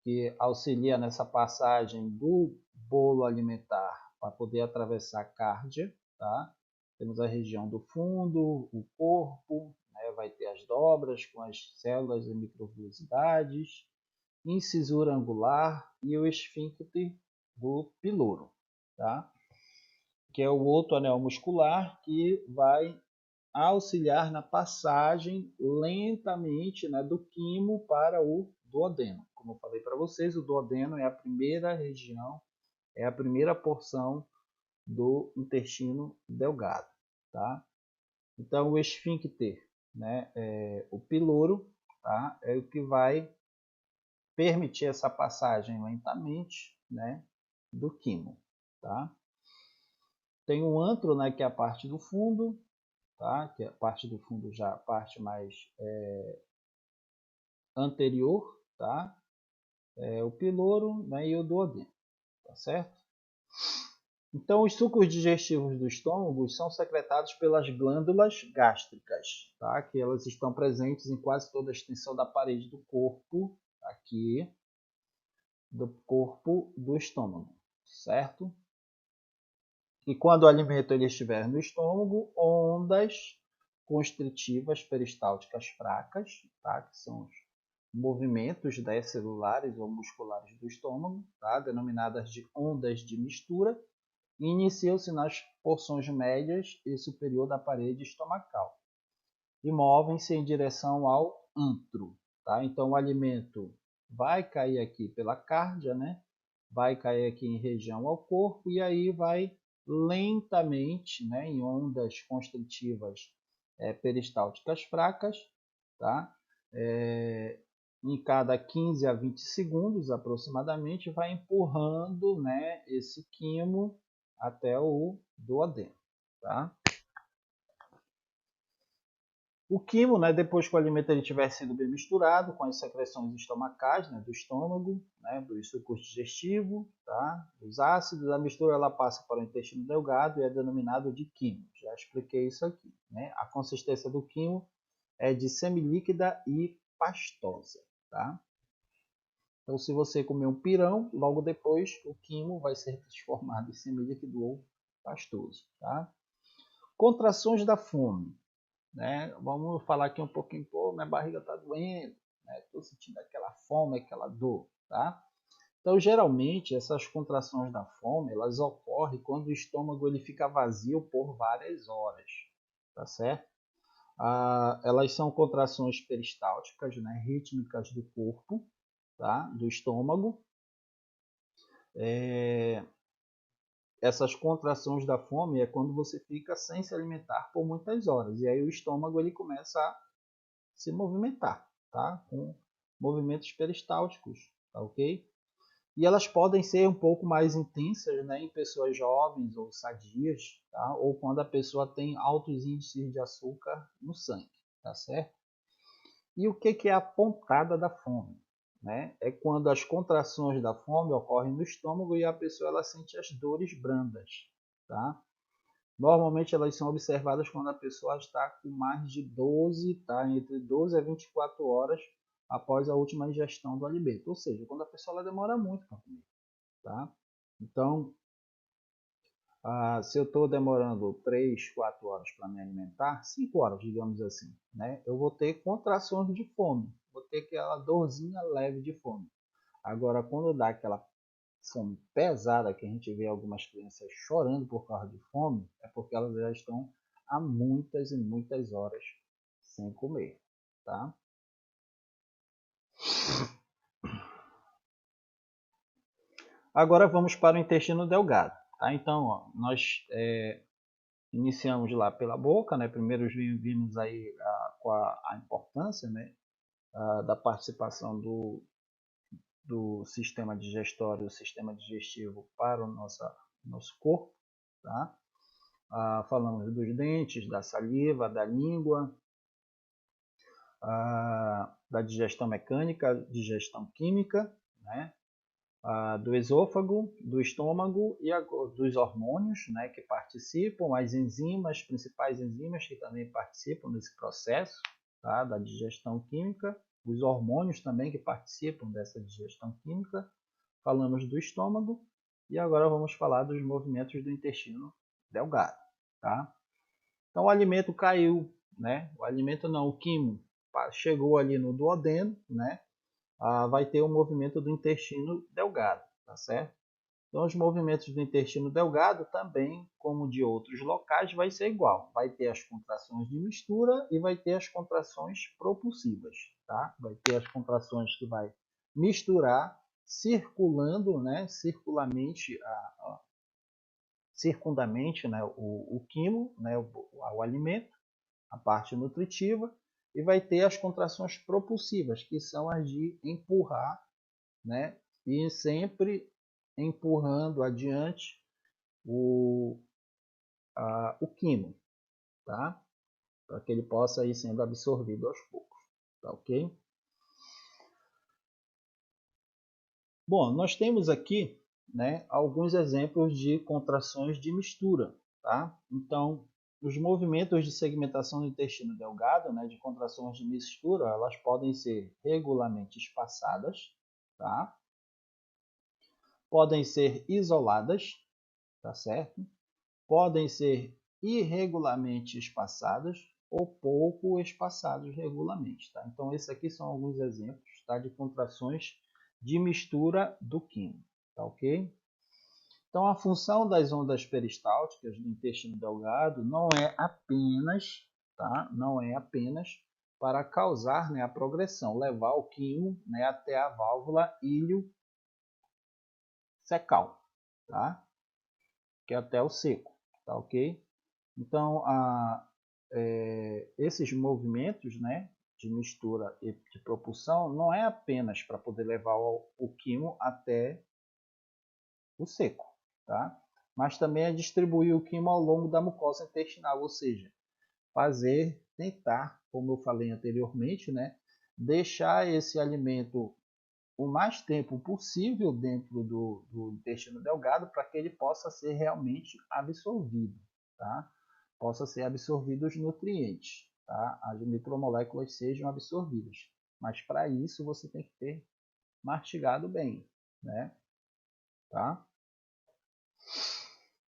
que auxilia nessa passagem do bolo alimentar para poder atravessar a cárdia, tá? Temos a região do fundo, o corpo, né, vai ter as dobras com as células e microvenosidades, incisura angular e o esfíncter do piloro, tá? Que é o outro anel muscular que vai auxiliar na passagem lentamente, né, do quimo para o duodeno. Como eu falei para vocês, o duodeno é a primeira região, é a primeira porção do intestino delgado, tá? Então o esfíncter, né, o piloro, tá, é o que vai permitir essa passagem lentamente, né, do quimo, tá? Tem o antro, né, que é a parte do fundo, tá? Que é a parte do fundo já a parte mais anterior, tá? O piloro, né, e o duodeno, tá certo? Então, os sucos digestivos do estômago são secretados pelas glândulas gástricas, tá? Que elas estão presentes em quase toda a extensão da parede do corpo, aqui, do corpo do estômago, certo? E quando o alimento ele estiver no estômago, ondas constritivas peristálticas fracas, tá? Que são os movimentos celulares ou musculares do estômago, tá? Denominadas de ondas de mistura, iniciam-se nas porções médias e superior da parede estomacal e movem-se em direção ao antro. Tá? Então o alimento vai cair aqui pela cárdia, né? Vai cair aqui em região ao corpo e aí vai lentamente, né, em ondas constritivas peristálticas fracas, tá? Em cada 15 a 20 segundos aproximadamente, vai empurrando, né, esse quimo até o duodeno. Tá? O quimo, né, depois que o alimento ele tiver sido bem misturado com as secreções estomacais, né, do estômago, né, do suco digestivo, tá, dos ácidos, a mistura ela passa para o intestino delgado e é denominado de quimo. Já expliquei isso aqui. Né? A consistência do quimo é de semilíquida e pastosa. Tá? Então, se você comer um pirão, logo depois o quimo vai ser transformado em semilíquido ou pastoso. Tá? Contrações da fome. Né? Vamos falar aqui um pouquinho, pô, minha barriga está doendo, estou sentindo aquela fome, aquela dor. Tá? Então, geralmente, essas contrações da fome, elas ocorrem quando o estômago ele fica vazio por várias horas. Tá certo? Elas são contrações peristálticas, né, rítmicas do corpo, tá? Do estômago. Essas contrações da fome é quando você fica sem se alimentar por muitas horas. E aí o estômago ele começa a se movimentar, tá? Com movimentos peristálticos, tá ok? E elas podem ser um pouco mais intensas, né, em pessoas jovens ou sadias, tá? Ou quando a pessoa tem altos índices de açúcar no sangue, tá certo? E o que é a pontada da fome? Né? É quando as contrações da fome ocorrem no estômago e a pessoa ela sente as dores brandas. Tá? Normalmente elas são observadas quando a pessoa está com mais de 12, tá? Entre 12 a 24 horas após a última ingestão do alimento. Ou seja, quando a pessoa ela demora muito para comer. Tá? Então, se eu estou demorando 3, 4 horas para me alimentar, 5 horas, digamos assim, né? Eu vou ter contrações de fome, vou ter aquela dorzinha leve de fome. Agora, quando dá aquela fome pesada, que a gente vê algumas crianças chorando por causa de fome, é porque elas já estão há muitas e muitas horas sem comer. Tá? Agora vamos para o intestino delgado. Tá? Então, ó, nós iniciamos lá pela boca, né? Primeiro vimos aí com a importância, né? Da participação do sistema digestório, do sistema digestivo para o nosso corpo. Tá? Falamos dos dentes, da saliva, da língua, da digestão mecânica, digestão química, né? Do esôfago, do estômago e dos hormônios, né, que participam, as enzimas, principais enzimas que também participam desse processo, tá, da digestão química, os hormônios também que participam dessa digestão química. Falamos do estômago e agora vamos falar dos movimentos do intestino delgado. Tá? Então o alimento caiu, né? O alimento não, o quimo chegou ali no duodeno, né? Vai ter o movimento do intestino delgado, tá certo? Então, os movimentos do intestino delgado também, como de outros locais, vai ser igual. Vai ter as contrações de mistura e vai ter as contrações propulsivas, tá? Vai ter as contrações que vai misturar, circulando, né, circundamente, né, o quimo, né, o alimento, a parte nutritiva, e vai ter as contrações propulsivas, que são as de empurrar, né? E sempre empurrando adiante o quimo, tá? Para que ele possa ir sendo absorvido aos poucos, tá ok? Bom, nós temos aqui né, alguns exemplos de contrações de mistura, tá? Então, os movimentos de segmentação do intestino delgado, né, de contrações de mistura, elas podem ser regularmente espaçadas, tá? Podem ser isoladas, tá certo? Podem ser irregularmente espaçadas ou pouco espaçados regularmente, tá? Então, esses aqui são alguns exemplos, tá, de contrações de mistura do quimo, tá ok? Então, a função das ondas peristálticas do intestino delgado não é apenas, tá? Não é apenas para causar, né, a progressão, levar o quimo, né, até a válvula iliocecal, tá? Que é até o seco, tá ok? Então, esses movimentos, né, de mistura e de propulsão não é apenas para poder levar o quimo até o seco, tá? Mas também é distribuir o quimo ao longo da mucosa intestinal, ou seja, tentar, como eu falei anteriormente, né, deixar esse alimento o mais tempo possível dentro do intestino delgado para que ele possa ser realmente absorvido, tá? Possa ser absorvido os nutrientes, tá? As micromoléculas sejam absorvidas. Mas para isso você tem que ter mastigado bem, né? Tá?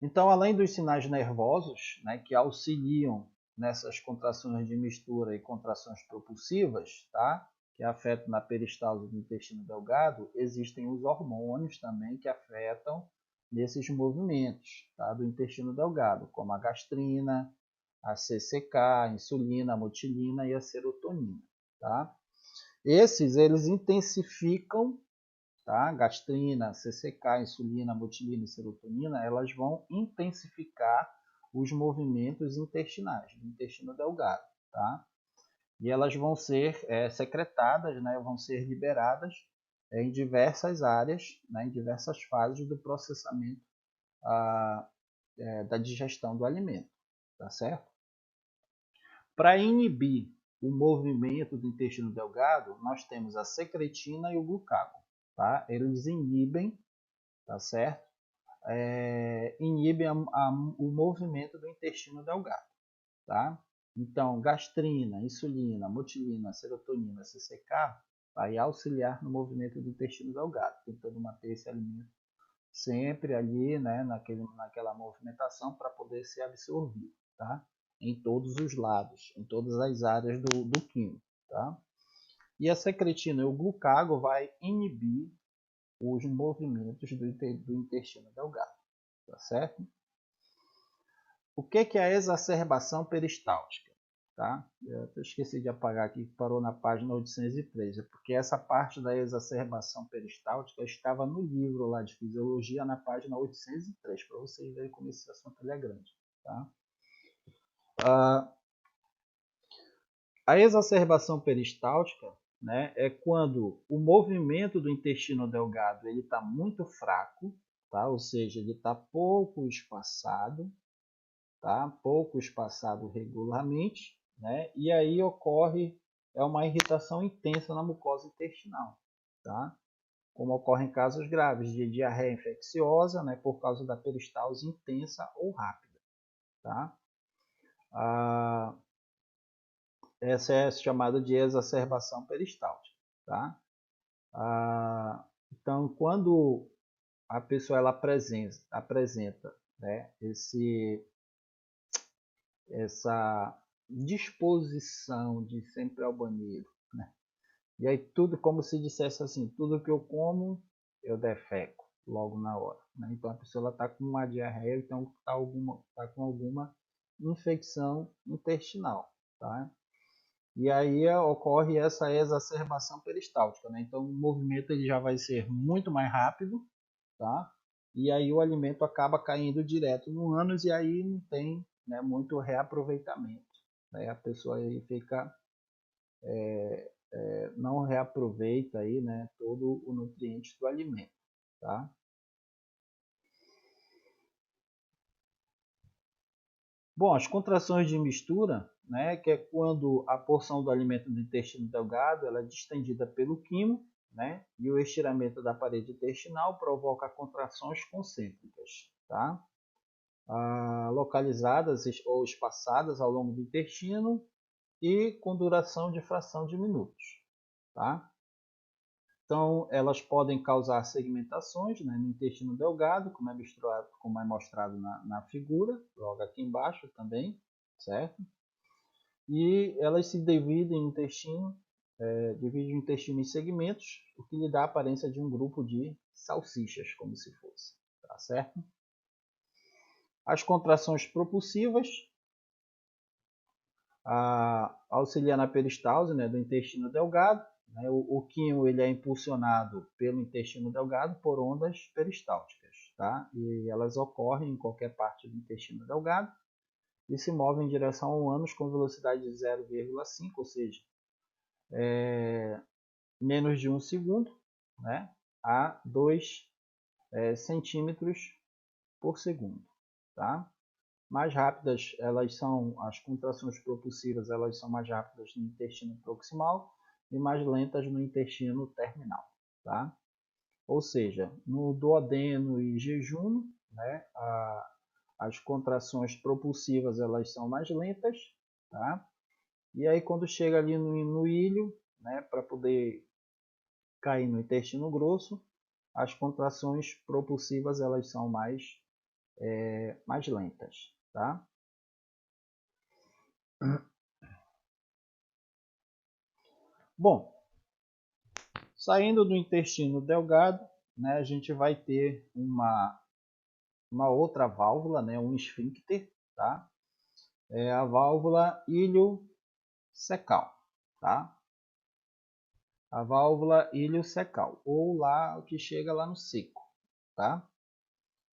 Então, além dos sinais nervosos, né, que auxiliam nessas contrações de mistura e contrações propulsivas, tá? Que afetam na peristalse do intestino delgado, existem os hormônios também que afetam nesses movimentos, tá? Do intestino delgado, como a gastrina, a CCK, a insulina, a motilina e a serotonina, tá? Eles intensificam, tá? Gastrina, CCK, insulina, motilina e serotonina, elas vão intensificar os movimentos intestinais, do intestino delgado, tá? E elas vão ser secretadas, né? Vão ser liberadas em diversas áreas, né? Em diversas fases do processamento da digestão do alimento, tá certo? Para inibir o movimento do intestino delgado, nós temos a secretina e o glucagon, tá? Eles inibem, tá certo? Inibem o movimento do intestino delgado, tá? Então, gastrina, insulina, motilina, serotonina, CCK vai auxiliar no movimento do intestino delgado, tentando manter esse alimento sempre ali, né, naquela movimentação para poder ser absorvido, tá? Em todos os lados, em todas as áreas do quimo, tá? E a secretina e o glucagon vai inibir os movimentos do intestino delgado, tá certo? O que é a exacerbação peristáltica? Tá? Eu esqueci de apagar aqui, parou na página 803, porque essa parte da exacerbação peristáltica estava no livro lá de fisiologia, na página 803, para vocês verem como esse assunto é grande. Tá? A exacerbação peristáltica, né, é quando o movimento do intestino delgado está muito fraco, tá? Ou seja, ele está pouco espaçado, tá? Pouco espaçado regularmente, né? E aí ocorre uma irritação intensa na mucosa intestinal, tá? Como ocorre em casos graves de diarreia infecciosa, né? Por causa da peristalse intensa ou rápida, tá? Essa é chamada de exacerbação peristáltica, tá? Então, quando a pessoa ela apresenta, né, essa disposição de sempre ao banheiro, né? E aí tudo como se dissesse assim, tudo que eu como eu defeco logo na hora, né? Então a pessoa está com uma diarreia, então tá com alguma infecção intestinal, tá? E aí ocorre essa exacerbação peristáltica, né? Então o movimento ele já vai ser muito mais rápido, tá? E aí o alimento acaba caindo direto no ânus e aí não tem, né, muito reaproveitamento. Né? A pessoa aí fica não reaproveita aí, né, todo o nutriente do alimento, tá? Bom, as contrações de mistura, né, que é quando a porção do alimento do intestino delgado ela é distendida pelo quimo, né? E o estiramento da parede intestinal provoca contrações concêntricas, tá? Localizadas ou espaçadas ao longo do intestino e com duração de fração de minutos, tá? Então, elas podem causar segmentações, né, no intestino delgado, como é mostrado na figura, logo aqui embaixo também, certo? E elas se dividem o intestino em segmentos, o que lhe dá a aparência de um grupo de salsichas, como se fosse, tá certo? As contrações propulsivas auxiliam na peristalse, né, do intestino delgado. Né? O quimo ele é impulsionado pelo intestino delgado por ondas peristálticas, tá? E elas ocorrem em qualquer parte do intestino delgado e se movem em direção ao ânus com velocidade de 0,5, ou seja, menos de 1 segundo, né, a 2 centímetros por segundo, tá? Mais rápidas, as contrações propulsivas, elas são mais rápidas no intestino proximal e mais lentas no intestino terminal, tá? Ou seja, no duodeno e jejum, né, as contrações propulsivas, elas são mais lentas, tá? E aí quando chega ali no ilho, né, para poder cair no intestino grosso, as contrações propulsivas, elas são mais lentas, tá? Bom, saindo do intestino delgado, né, a gente vai ter uma outra válvula, né, um esfíncter, tá? É a válvula iliocecal, tá? A válvula iliocecal, ou lá o que chega lá no seco, tá?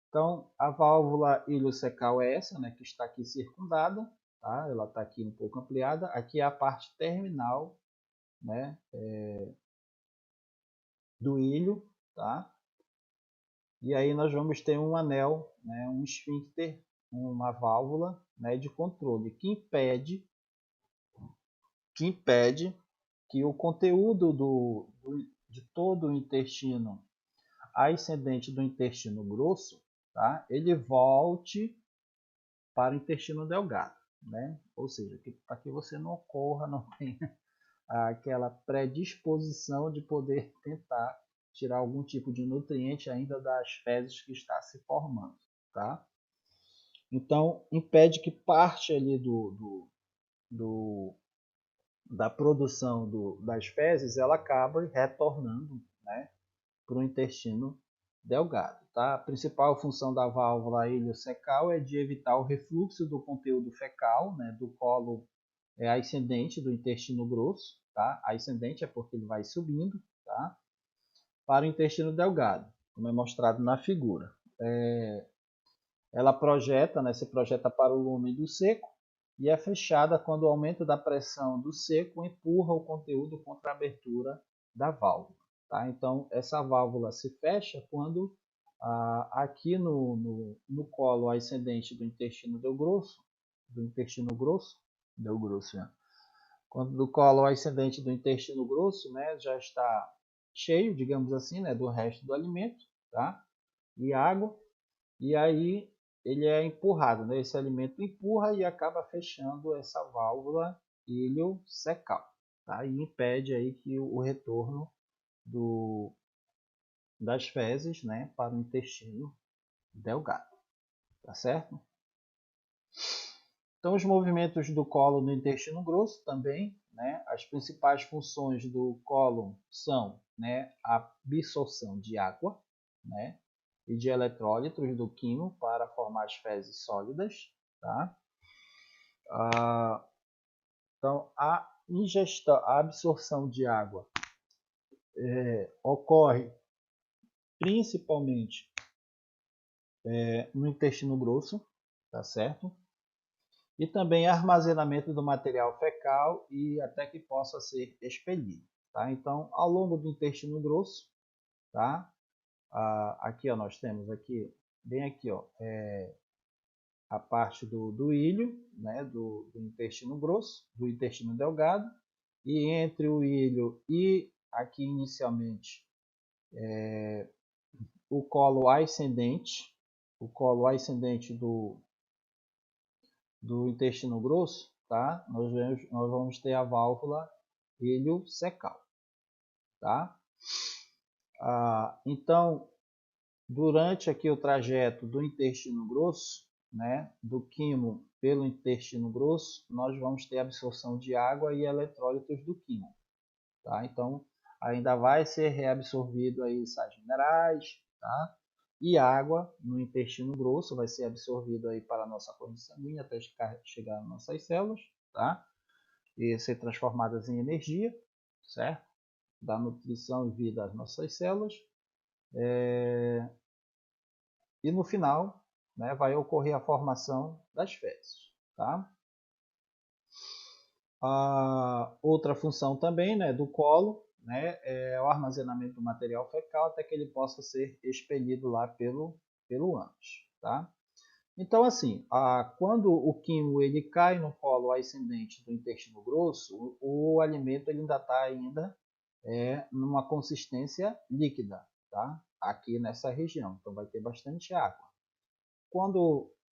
Então, a válvula iliocecal é essa, né, que está aqui circundada, tá? Ela está aqui um pouco ampliada. Aqui é a parte terminal, né, do ilho, tá? E aí nós vamos ter um anel, né, um esfíncter, uma válvula, né, de controle que impede que o conteúdo de todo o intestino ascendente do intestino grosso, tá, ele volte para o intestino delgado, né? Ou seja, para que você não ocorra, não tenha aquela predisposição de poder tentar tirar algum tipo de nutriente ainda das fezes que está se formando, tá? Então, impede que parte ali da produção das fezes ela acabe retornando, né, para o intestino delgado. Tá? A principal função da válvula iliocecal é de evitar o refluxo do conteúdo fecal, né, do colo ascendente do intestino grosso. Tá? Ascendente é porque ele vai subindo, tá? Para o intestino delgado, como é mostrado na figura. Ela projeta, né, se projeta para o lume do seco e é fechada quando o aumento da pressão do seco empurra o conteúdo contra a abertura da válvula. Tá? Então, essa válvula se fecha quando aqui no colo ascendente do intestino grosso, né? Quando do colo ascendente do intestino grosso, né, já está cheio, digamos assim, né, do resto do alimento, tá? E água, e aí ele é empurrado, né? Esse alimento empurra e acaba fechando essa válvula iliocecal, tá? E impede aí que o retorno das fezes, né, para o intestino delgado, tá certo? Então, os movimentos do colo no intestino grosso também, né? As principais funções do colo são, né, a absorção de água, né, e de eletrólitos do quimo para formar as fezes sólidas, tá? Então, a ingestão, a absorção de água ocorre principalmente no intestino grosso, tá certo? E também armazenamento do material fecal e até que possa ser expelido, tá? Então, ao longo do intestino grosso, tá? Aqui, ó, nós temos aqui, bem aqui, ó, a parte do ilho, né, do intestino grosso, do intestino delgado, e entre o ilho e aqui inicialmente o colo ascendente, do intestino grosso, tá? Nós vamos ter a válvula iliocecal, tá? Então, durante aqui o trajeto do intestino grosso, né, do quimo pelo intestino grosso, nós vamos ter absorção de água e eletrólitos do quimo, tá? Então, ainda vai ser reabsorvido aí sais minerais, tá? E água no intestino grosso vai ser absorvido aí para a nossa corrente sanguínea até chegar nas nossas células, tá? E ser transformadas em energia, certo? Da nutrição e vida às nossas células. E no final, né, vai ocorrer a formação das fezes, tá? A outra função também, né, do colo, né, é o armazenamento do material fecal até que ele possa ser expelido lá pelo ânus, tá? Então, assim, quando o quimo ele cai no colo ascendente do intestino grosso, o alimento ele ainda está numa consistência líquida, tá? Aqui nessa região, então vai ter bastante água.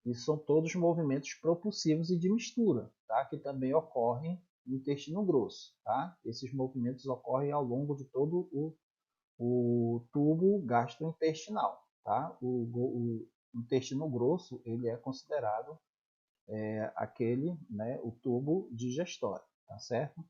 Isso são todos movimentos propulsivos e de mistura, tá? Que também ocorrem no intestino grosso, tá? Esses movimentos ocorrem ao longo de todo o tubo gastrointestinal, tá? O intestino grosso ele é considerado o tubo digestório, tá certo?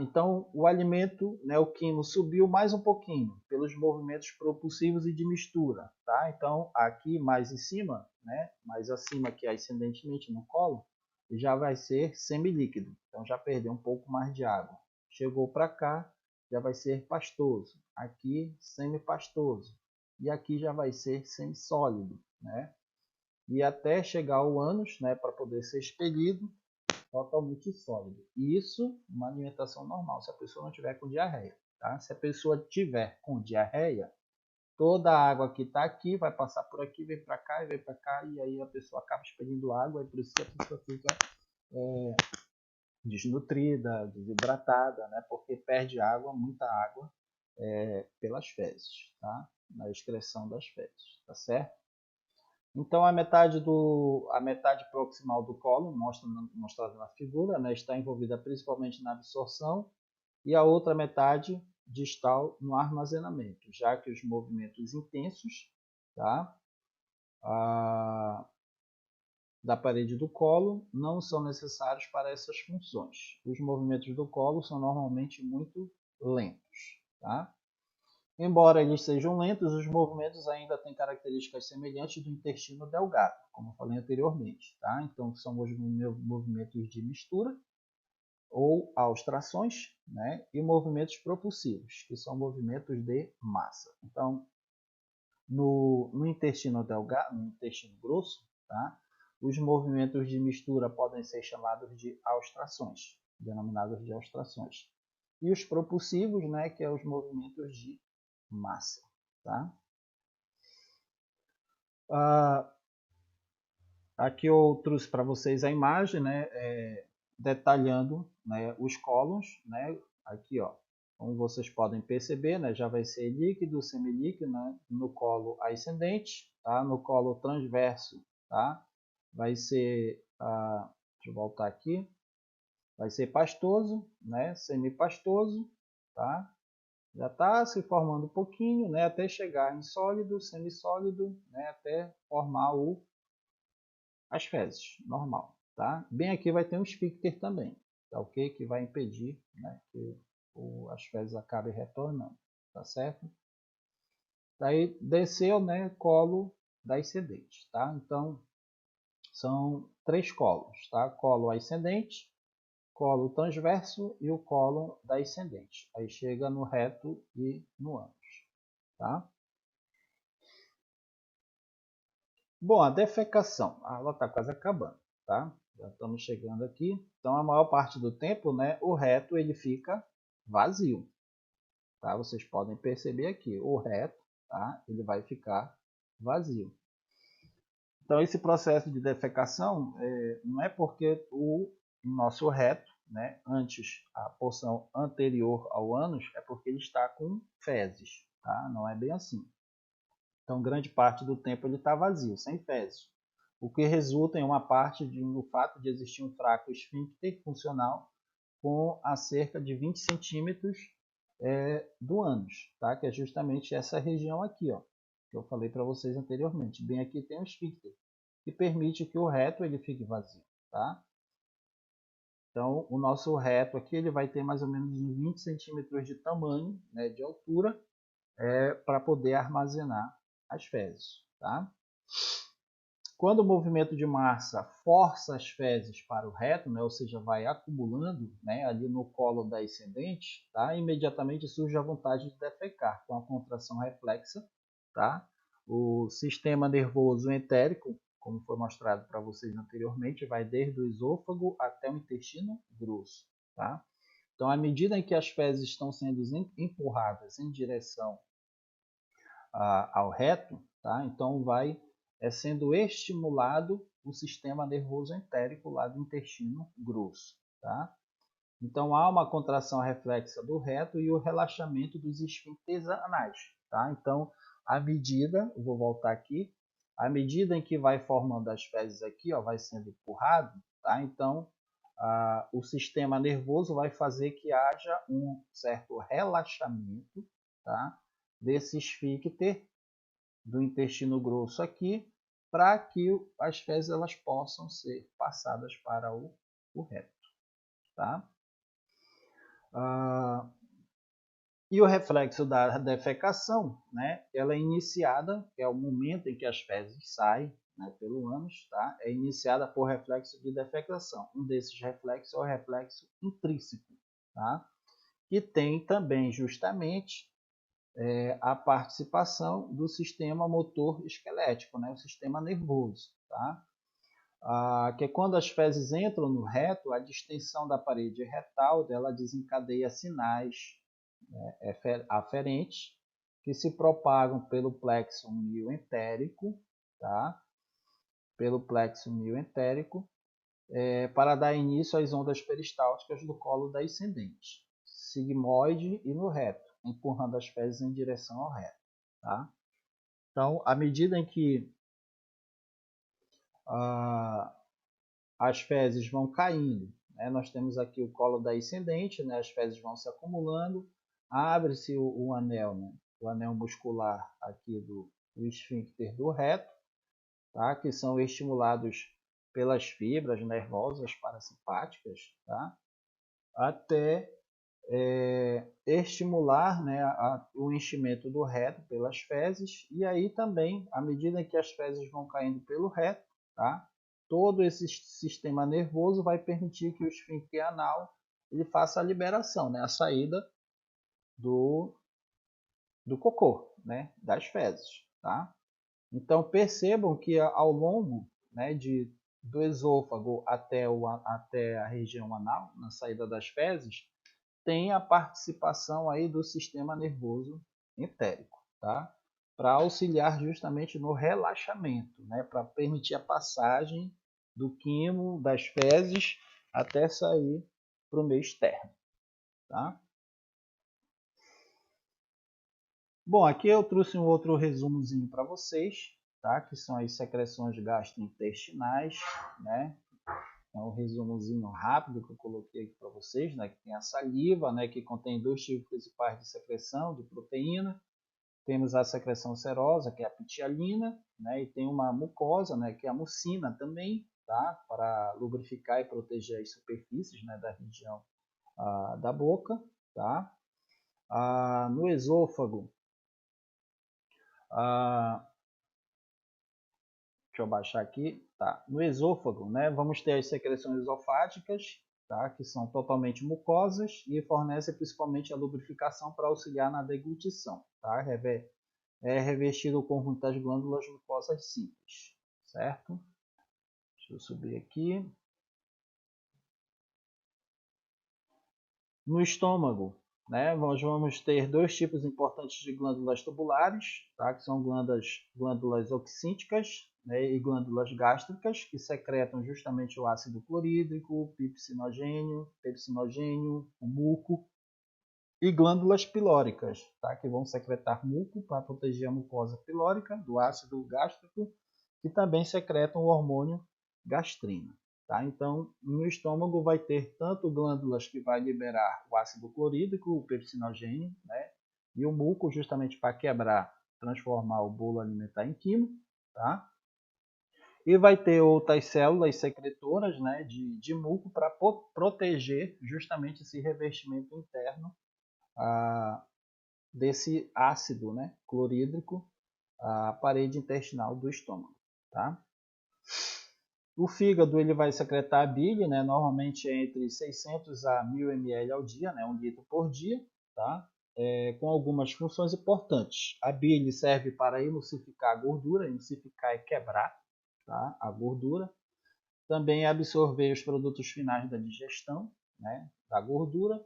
Então, o alimento, né, o quimo, subiu mais um pouquinho pelos movimentos propulsivos e de mistura, tá? Então, aqui mais em cima, né, mais acima aqui ascendentemente no colo, já vai ser semilíquido. Então, já perdeu um pouco mais de água. Chegou para cá, já vai ser pastoso. Aqui, semipastoso. E aqui já vai ser semissólido, né? E até chegar ao ânus, né, para poder ser expelido, totalmente sólido. Isso uma alimentação normal, se a pessoa não tiver com diarreia. Tá? Se a pessoa tiver com diarreia, toda a água que está aqui vai passar por aqui, vem para cá e vem para cá, e aí a pessoa acaba expelindo água, e por isso que a pessoa fica desnutrida, desidratada, né? Porque perde água, muita água, pelas fezes, tá? Na excreção das fezes, tá certo? Então, a metade proximal do colo, mostrada na figura, né, está envolvida principalmente na absorção, e a outra metade distal no armazenamento, já que os movimentos intensos, tá, da parede do colo não são necessários para essas funções. Os movimentos do colo são normalmente muito lentos. Tá? Embora eles sejam lentos, os movimentos ainda têm características semelhantes do intestino delgado, como eu falei anteriormente. Tá? Então, são os movimentos de mistura ou austrações, né? E movimentos propulsivos, que são movimentos de massa. Então, no intestino delgado, no intestino grosso, tá? Os movimentos de mistura podem ser chamados de austrações, denominados de austrações. E os propulsivos, né, que são os movimentos de massa. Tá? Aqui eu trouxe para vocês a imagem, né, detalhando, né, os cólons, né, aqui, ó, como vocês podem perceber, né, já vai ser líquido, semilíquido, né, no colo ascendente, tá, no colo transverso, tá, vai ser, deixa eu voltar aqui, vai ser pastoso, né, semipastoso, tá, já está se formando um pouquinho, né, até chegar em sólido, semissólido, né, até formar as fezes, normal, tá? Bem aqui vai ter um esfíncter também, tá ok? Que vai impedir, né, que as fezes acabem retornando, tá certo? Daí desceu, né, colo ascendente, tá? Então são 3 colos, tá? Colo ascendente, colo transverso e o colo ascendente. Aí chega no reto e no ânus, tá? Bom, a defecação, a aula está quase acabando, tá? Já estamos chegando aqui. Então, a maior parte do tempo, né, o reto ele fica vazio, tá? Vocês podem perceber aqui, o reto, tá? Ele vai ficar vazio. Então, esse processo de defecação não é porque o nosso reto, né, antes, a porção anterior ao ânus, é porque ele está com fezes, tá? Não é bem assim. Então, grande parte do tempo ele está vazio, sem fezes. O que resulta em uma parte no fato de existir um fraco esfíncter funcional com a cerca de 20 centímetros do ânus, tá? Que é justamente essa região aqui, ó, que eu falei para vocês anteriormente. Bem aqui tem um esfíncter, que permite que o reto ele fique vazio, tá? Então, o nosso reto aqui ele vai ter mais ou menos uns 20 centímetros de tamanho, né, de altura, para poder armazenar as fezes, tá? Quando o movimento de massa força as fezes para o reto, né, ou seja, vai acumulando, né, ali no colo da ascendente, tá, imediatamente surge a vontade de defecar, com a contração reflexa. Tá? O sistema nervoso entérico, como foi mostrado para vocês anteriormente, vai desde o esôfago até o intestino grosso. Tá? Então, à medida em que as fezes estão sendo empurradas em direção ao reto, tá? Então vai sendo estimulado o sistema nervoso entérico lá do intestino grosso. Tá? Então há uma contração reflexa do reto e o relaxamento dos esfíncteres anais. Tá? Então, à medida, vou voltar aqui, à medida em que vai formando as fezes aqui, ó, vai sendo empurrado, tá? Então o sistema nervoso vai fazer que haja um certo relaxamento, tá? Desse esfíncter do intestino grosso aqui, para que as fezes elas possam ser passadas para o reto. Tá? E o reflexo da defecação, né, ela é iniciada, é o momento em que as fezes saem, né, pelo ânus, tá? É iniciada por reflexo de defecação. Um desses reflexos é o reflexo intrínseco, tá? Que tem também justamente a participação do sistema motor esquelético, né, o sistema nervoso. Tá? Que é quando as fezes entram no reto, a distensão da parede retal dela desencadeia sinais, né, aferentes que se propagam pelo plexo mioentérico, tá? Pelo plexo mioentérico, para dar início às ondas peristálticas do colo da ascendente, sigmoide e no reto, empurrando as fezes em direção ao reto. Tá? Então, à medida em que as fezes vão caindo, né, nós temos aqui o colo da ascendente, né, as fezes vão se acumulando, abre-se o anel, né, o anel muscular aqui do esfíncter do reto, tá, que são estimulados pelas fibras nervosas parasimpáticas, tá, até estimular, né, o enchimento do reto pelas fezes, e aí também, à medida que as fezes vão caindo pelo reto, tá, todo esse sistema nervoso vai permitir que o esfíncter anal ele faça a liberação, né, a saída do cocô, né, das fezes. Tá? Então percebam que ao longo, né, do esôfago até a região anal, na saída das fezes, tem a participação aí do sistema nervoso entérico, tá? Para auxiliar justamente no relaxamento, né? Para permitir a passagem do quimo, das fezes, até sair para o meio externo. Tá? Bom, aqui eu trouxe um outro resumozinho para vocês, tá? Que são as secreções gastrointestinais, né? É um resumozinho rápido que eu coloquei aqui para vocês, né? Que tem a saliva, né? Que contém dois tipos principais de secreção de proteína. Temos a secreção serosa, que é a pitialina, né? E tem uma mucosa, né? Que é a mucina também, tá? Para lubrificar e proteger as superfícies, né? Da região da boca, tá? No esôfago, deixa eu baixar aqui, tá? No esôfago, né? Vamos ter as secreções esofágicas, tá? Que são totalmente mucosas e fornecem principalmente a lubrificação para auxiliar na deglutição, tá? É revestido com muitas glândulas mucosas simples, certo? Deixa eu subir aqui. No estômago, né, nós vamos ter dois tipos importantes de glândulas tubulares, tá? Que são glândulas oxínticas, né, e glândulas gástricas, que secretam justamente o ácido clorídrico, o pepsinogênio, o muco, e glândulas pilóricas, tá, que vão secretar muco para proteger a mucosa pilórica do ácido gástrico, e também secretam o hormônio gastrina. Tá? Então, no estômago vai ter tanto glândulas que vai liberar o ácido clorídrico, o pepsinogênio, né, e o muco, justamente para quebrar, transformar o bolo alimentar em quimo, tá? E vai ter outras células secretoras, né, de muco para proteger justamente esse revestimento interno desse ácido, né, clorídrico, a parede intestinal do estômago. Tá? O fígado ele vai secretar a bile, né, normalmente entre 600 a 1000 ml ao dia, né, 1 litro por dia, tá? Com algumas funções importantes. A bile serve para emulsificar a gordura, emulsificar é quebrar, tá, a gordura. Também absorver os produtos finais da digestão, né, da gordura.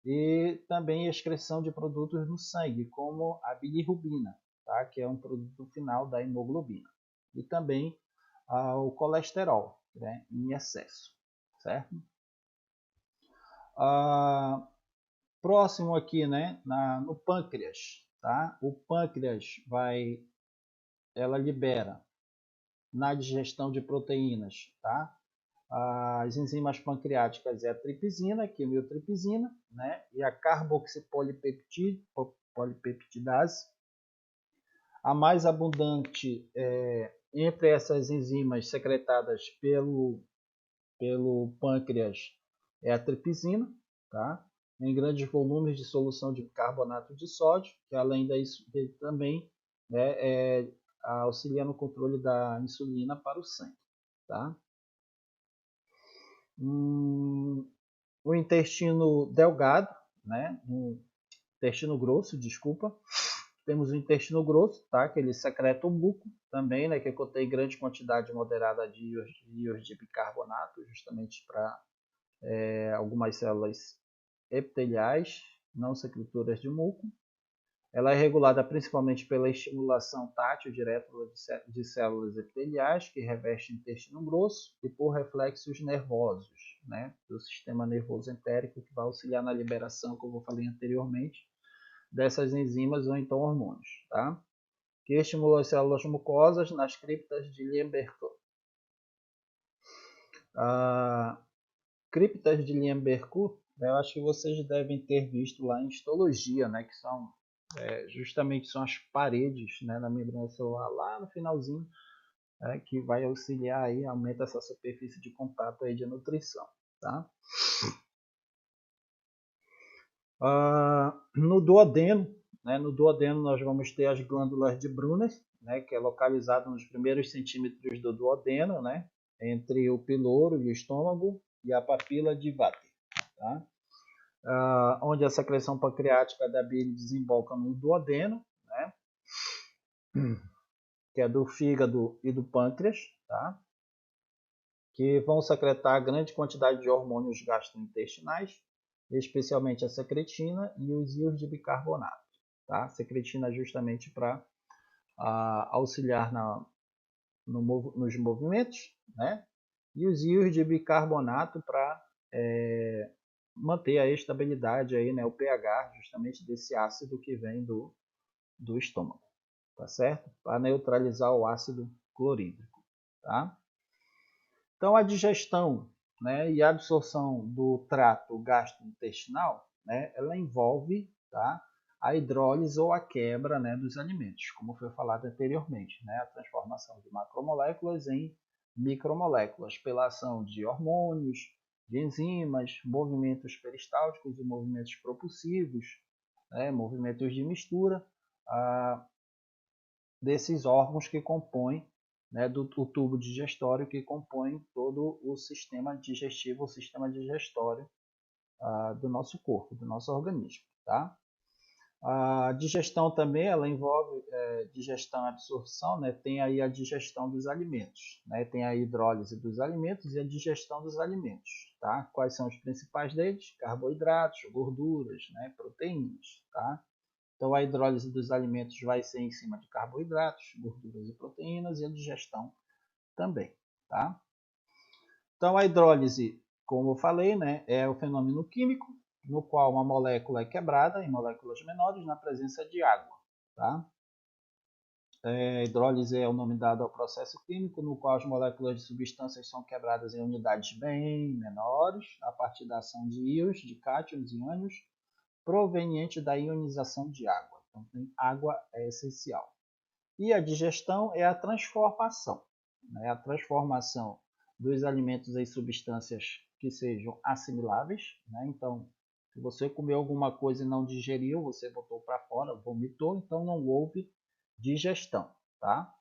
E também a excreção de produtos no sangue, como a bilirrubina, tá, que é um produto final da hemoglobina. E também o colesterol, né, em excesso, certo? Próximo aqui, né, no pâncreas, tá? O pâncreas ela libera na digestão de proteínas, tá? As enzimas pancreáticas é a tripsina, quimiotripsina, né, e a carboxipolipeptidase. A mais abundante entre essas enzimas secretadas pelo pâncreas é a tripsina, tá? Em grandes volumes de solução de carbonato de sódio, que além disso também, né, auxilia no controle da insulina para o sangue. Tá? O intestino delgado, né? O intestino grosso, desculpa. Temos o intestino grosso, tá? Que ele secreta o muco também, né? Que contém grande quantidade moderada de íons de bicarbonato, justamente para algumas células epiteliais não secretoras de muco. Ela é regulada principalmente pela estimulação tátil direta de células epiteliais que revestem o intestino grosso e por reflexos nervosos, né, do sistema nervoso entérico, que vai auxiliar na liberação, como eu falei anteriormente, dessas enzimas ou então hormônios, tá? Que estimula as células mucosas nas criptas de Limberger. Criptas de Limberger, eu acho que vocês devem ter visto lá em histologia, né, que são justamente são as paredes, né, da membrana celular lá no finalzinho, que vai auxiliar aí, aumenta essa superfície de contato aí de nutrição, tá? No duodeno, né, nós vamos ter as glândulas de Brunner, né, que é localizado nos primeiros centímetros do duodeno, né, entre o piloro e o estômago, e a papila de Vater, tá? Onde a secreção pancreática da bile desemboca no duodeno, né, que é do fígado e do pâncreas, tá? Que vão secretar grande quantidade de hormônios gastrointestinais, especialmente a secretina e os íons de bicarbonato. Tá? A secretina justamente para auxiliar nos movimentos, né? E os íons de bicarbonato para manter a estabilidade, aí, né, o pH justamente desse ácido que vem do estômago, tá certo? Para neutralizar o ácido clorídrico, tá? Então, a digestão, né, e a absorção do trato gastrointestinal, né, ela envolve, tá, a hidrólise ou a quebra, né, dos alimentos, como foi falado anteriormente, né, a transformação de macromoléculas em micromoléculas pela ação de hormônios, de enzimas, movimentos peristálticos e movimentos propulsivos, né, movimentos de mistura desses órgãos que compõem, né, do tubo digestório que compõe todo o sistema digestivo, o sistema digestório do nosso corpo, do nosso organismo. Tá? A digestão também ela envolve digestão e absorção, né? Tem aí a digestão dos alimentos, né? Tem a hidrólise dos alimentos e a digestão dos alimentos. Tá? Quais são os principais deles? Carboidratos, gorduras, né? Proteínas. Tá? Então, a hidrólise dos alimentos vai ser em cima de carboidratos, gorduras e proteínas, e a digestão também, tá? Então, a hidrólise, como eu falei, né, é o fenômeno químico no qual uma molécula é quebrada em moléculas menores na presença de água, tá? Hidrólise é o nome dado ao processo químico no qual as moléculas de substâncias são quebradas em unidades bem menores a partir da ação de íons, de cátions e ânions, proveniente da ionização de água. Então, água é essencial. E a digestão é a transformação, né? A transformação dos alimentos em substâncias que sejam assimiláveis, né? Então, se você comeu alguma coisa e não digeriu, você botou para fora, vomitou, então não houve digestão, tá?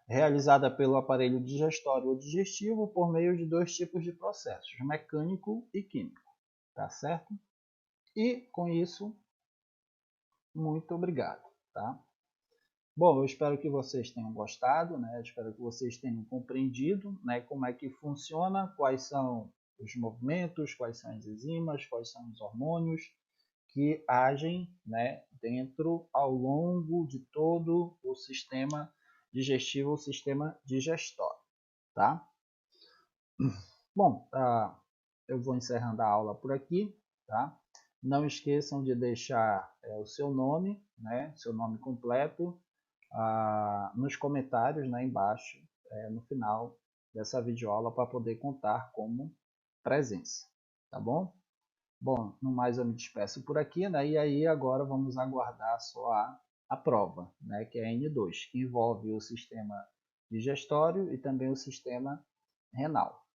Realizada pelo aparelho digestório ou digestivo por meio de dois tipos de processos, mecânico e químico, tá certo? E com isso, muito obrigado, tá? Bom, eu espero que vocês tenham gostado, né? Eu espero que vocês tenham compreendido, né, como é que funciona, quais são os movimentos, quais são as enzimas, quais são os hormônios que agem, né, dentro ao longo de todo o sistema digestivo, o sistema digestório, tá? Bom, eu vou encerrando a aula por aqui, tá? Não esqueçam de deixar o seu nome, né, seu nome completo, nos comentários, né, embaixo, no final dessa videoaula para poder contar como presença, tá bom? Bom, no mais eu me despeço por aqui, né? E aí agora vamos aguardar só a prova, né? Que é a N2, que envolve o sistema digestório e também o sistema renal,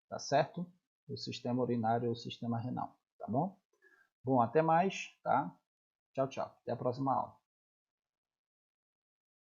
tá certo? O sistema urinário e o sistema renal, tá bom? Bom, até mais, tá? Tchau, tchau. Até a próxima aula.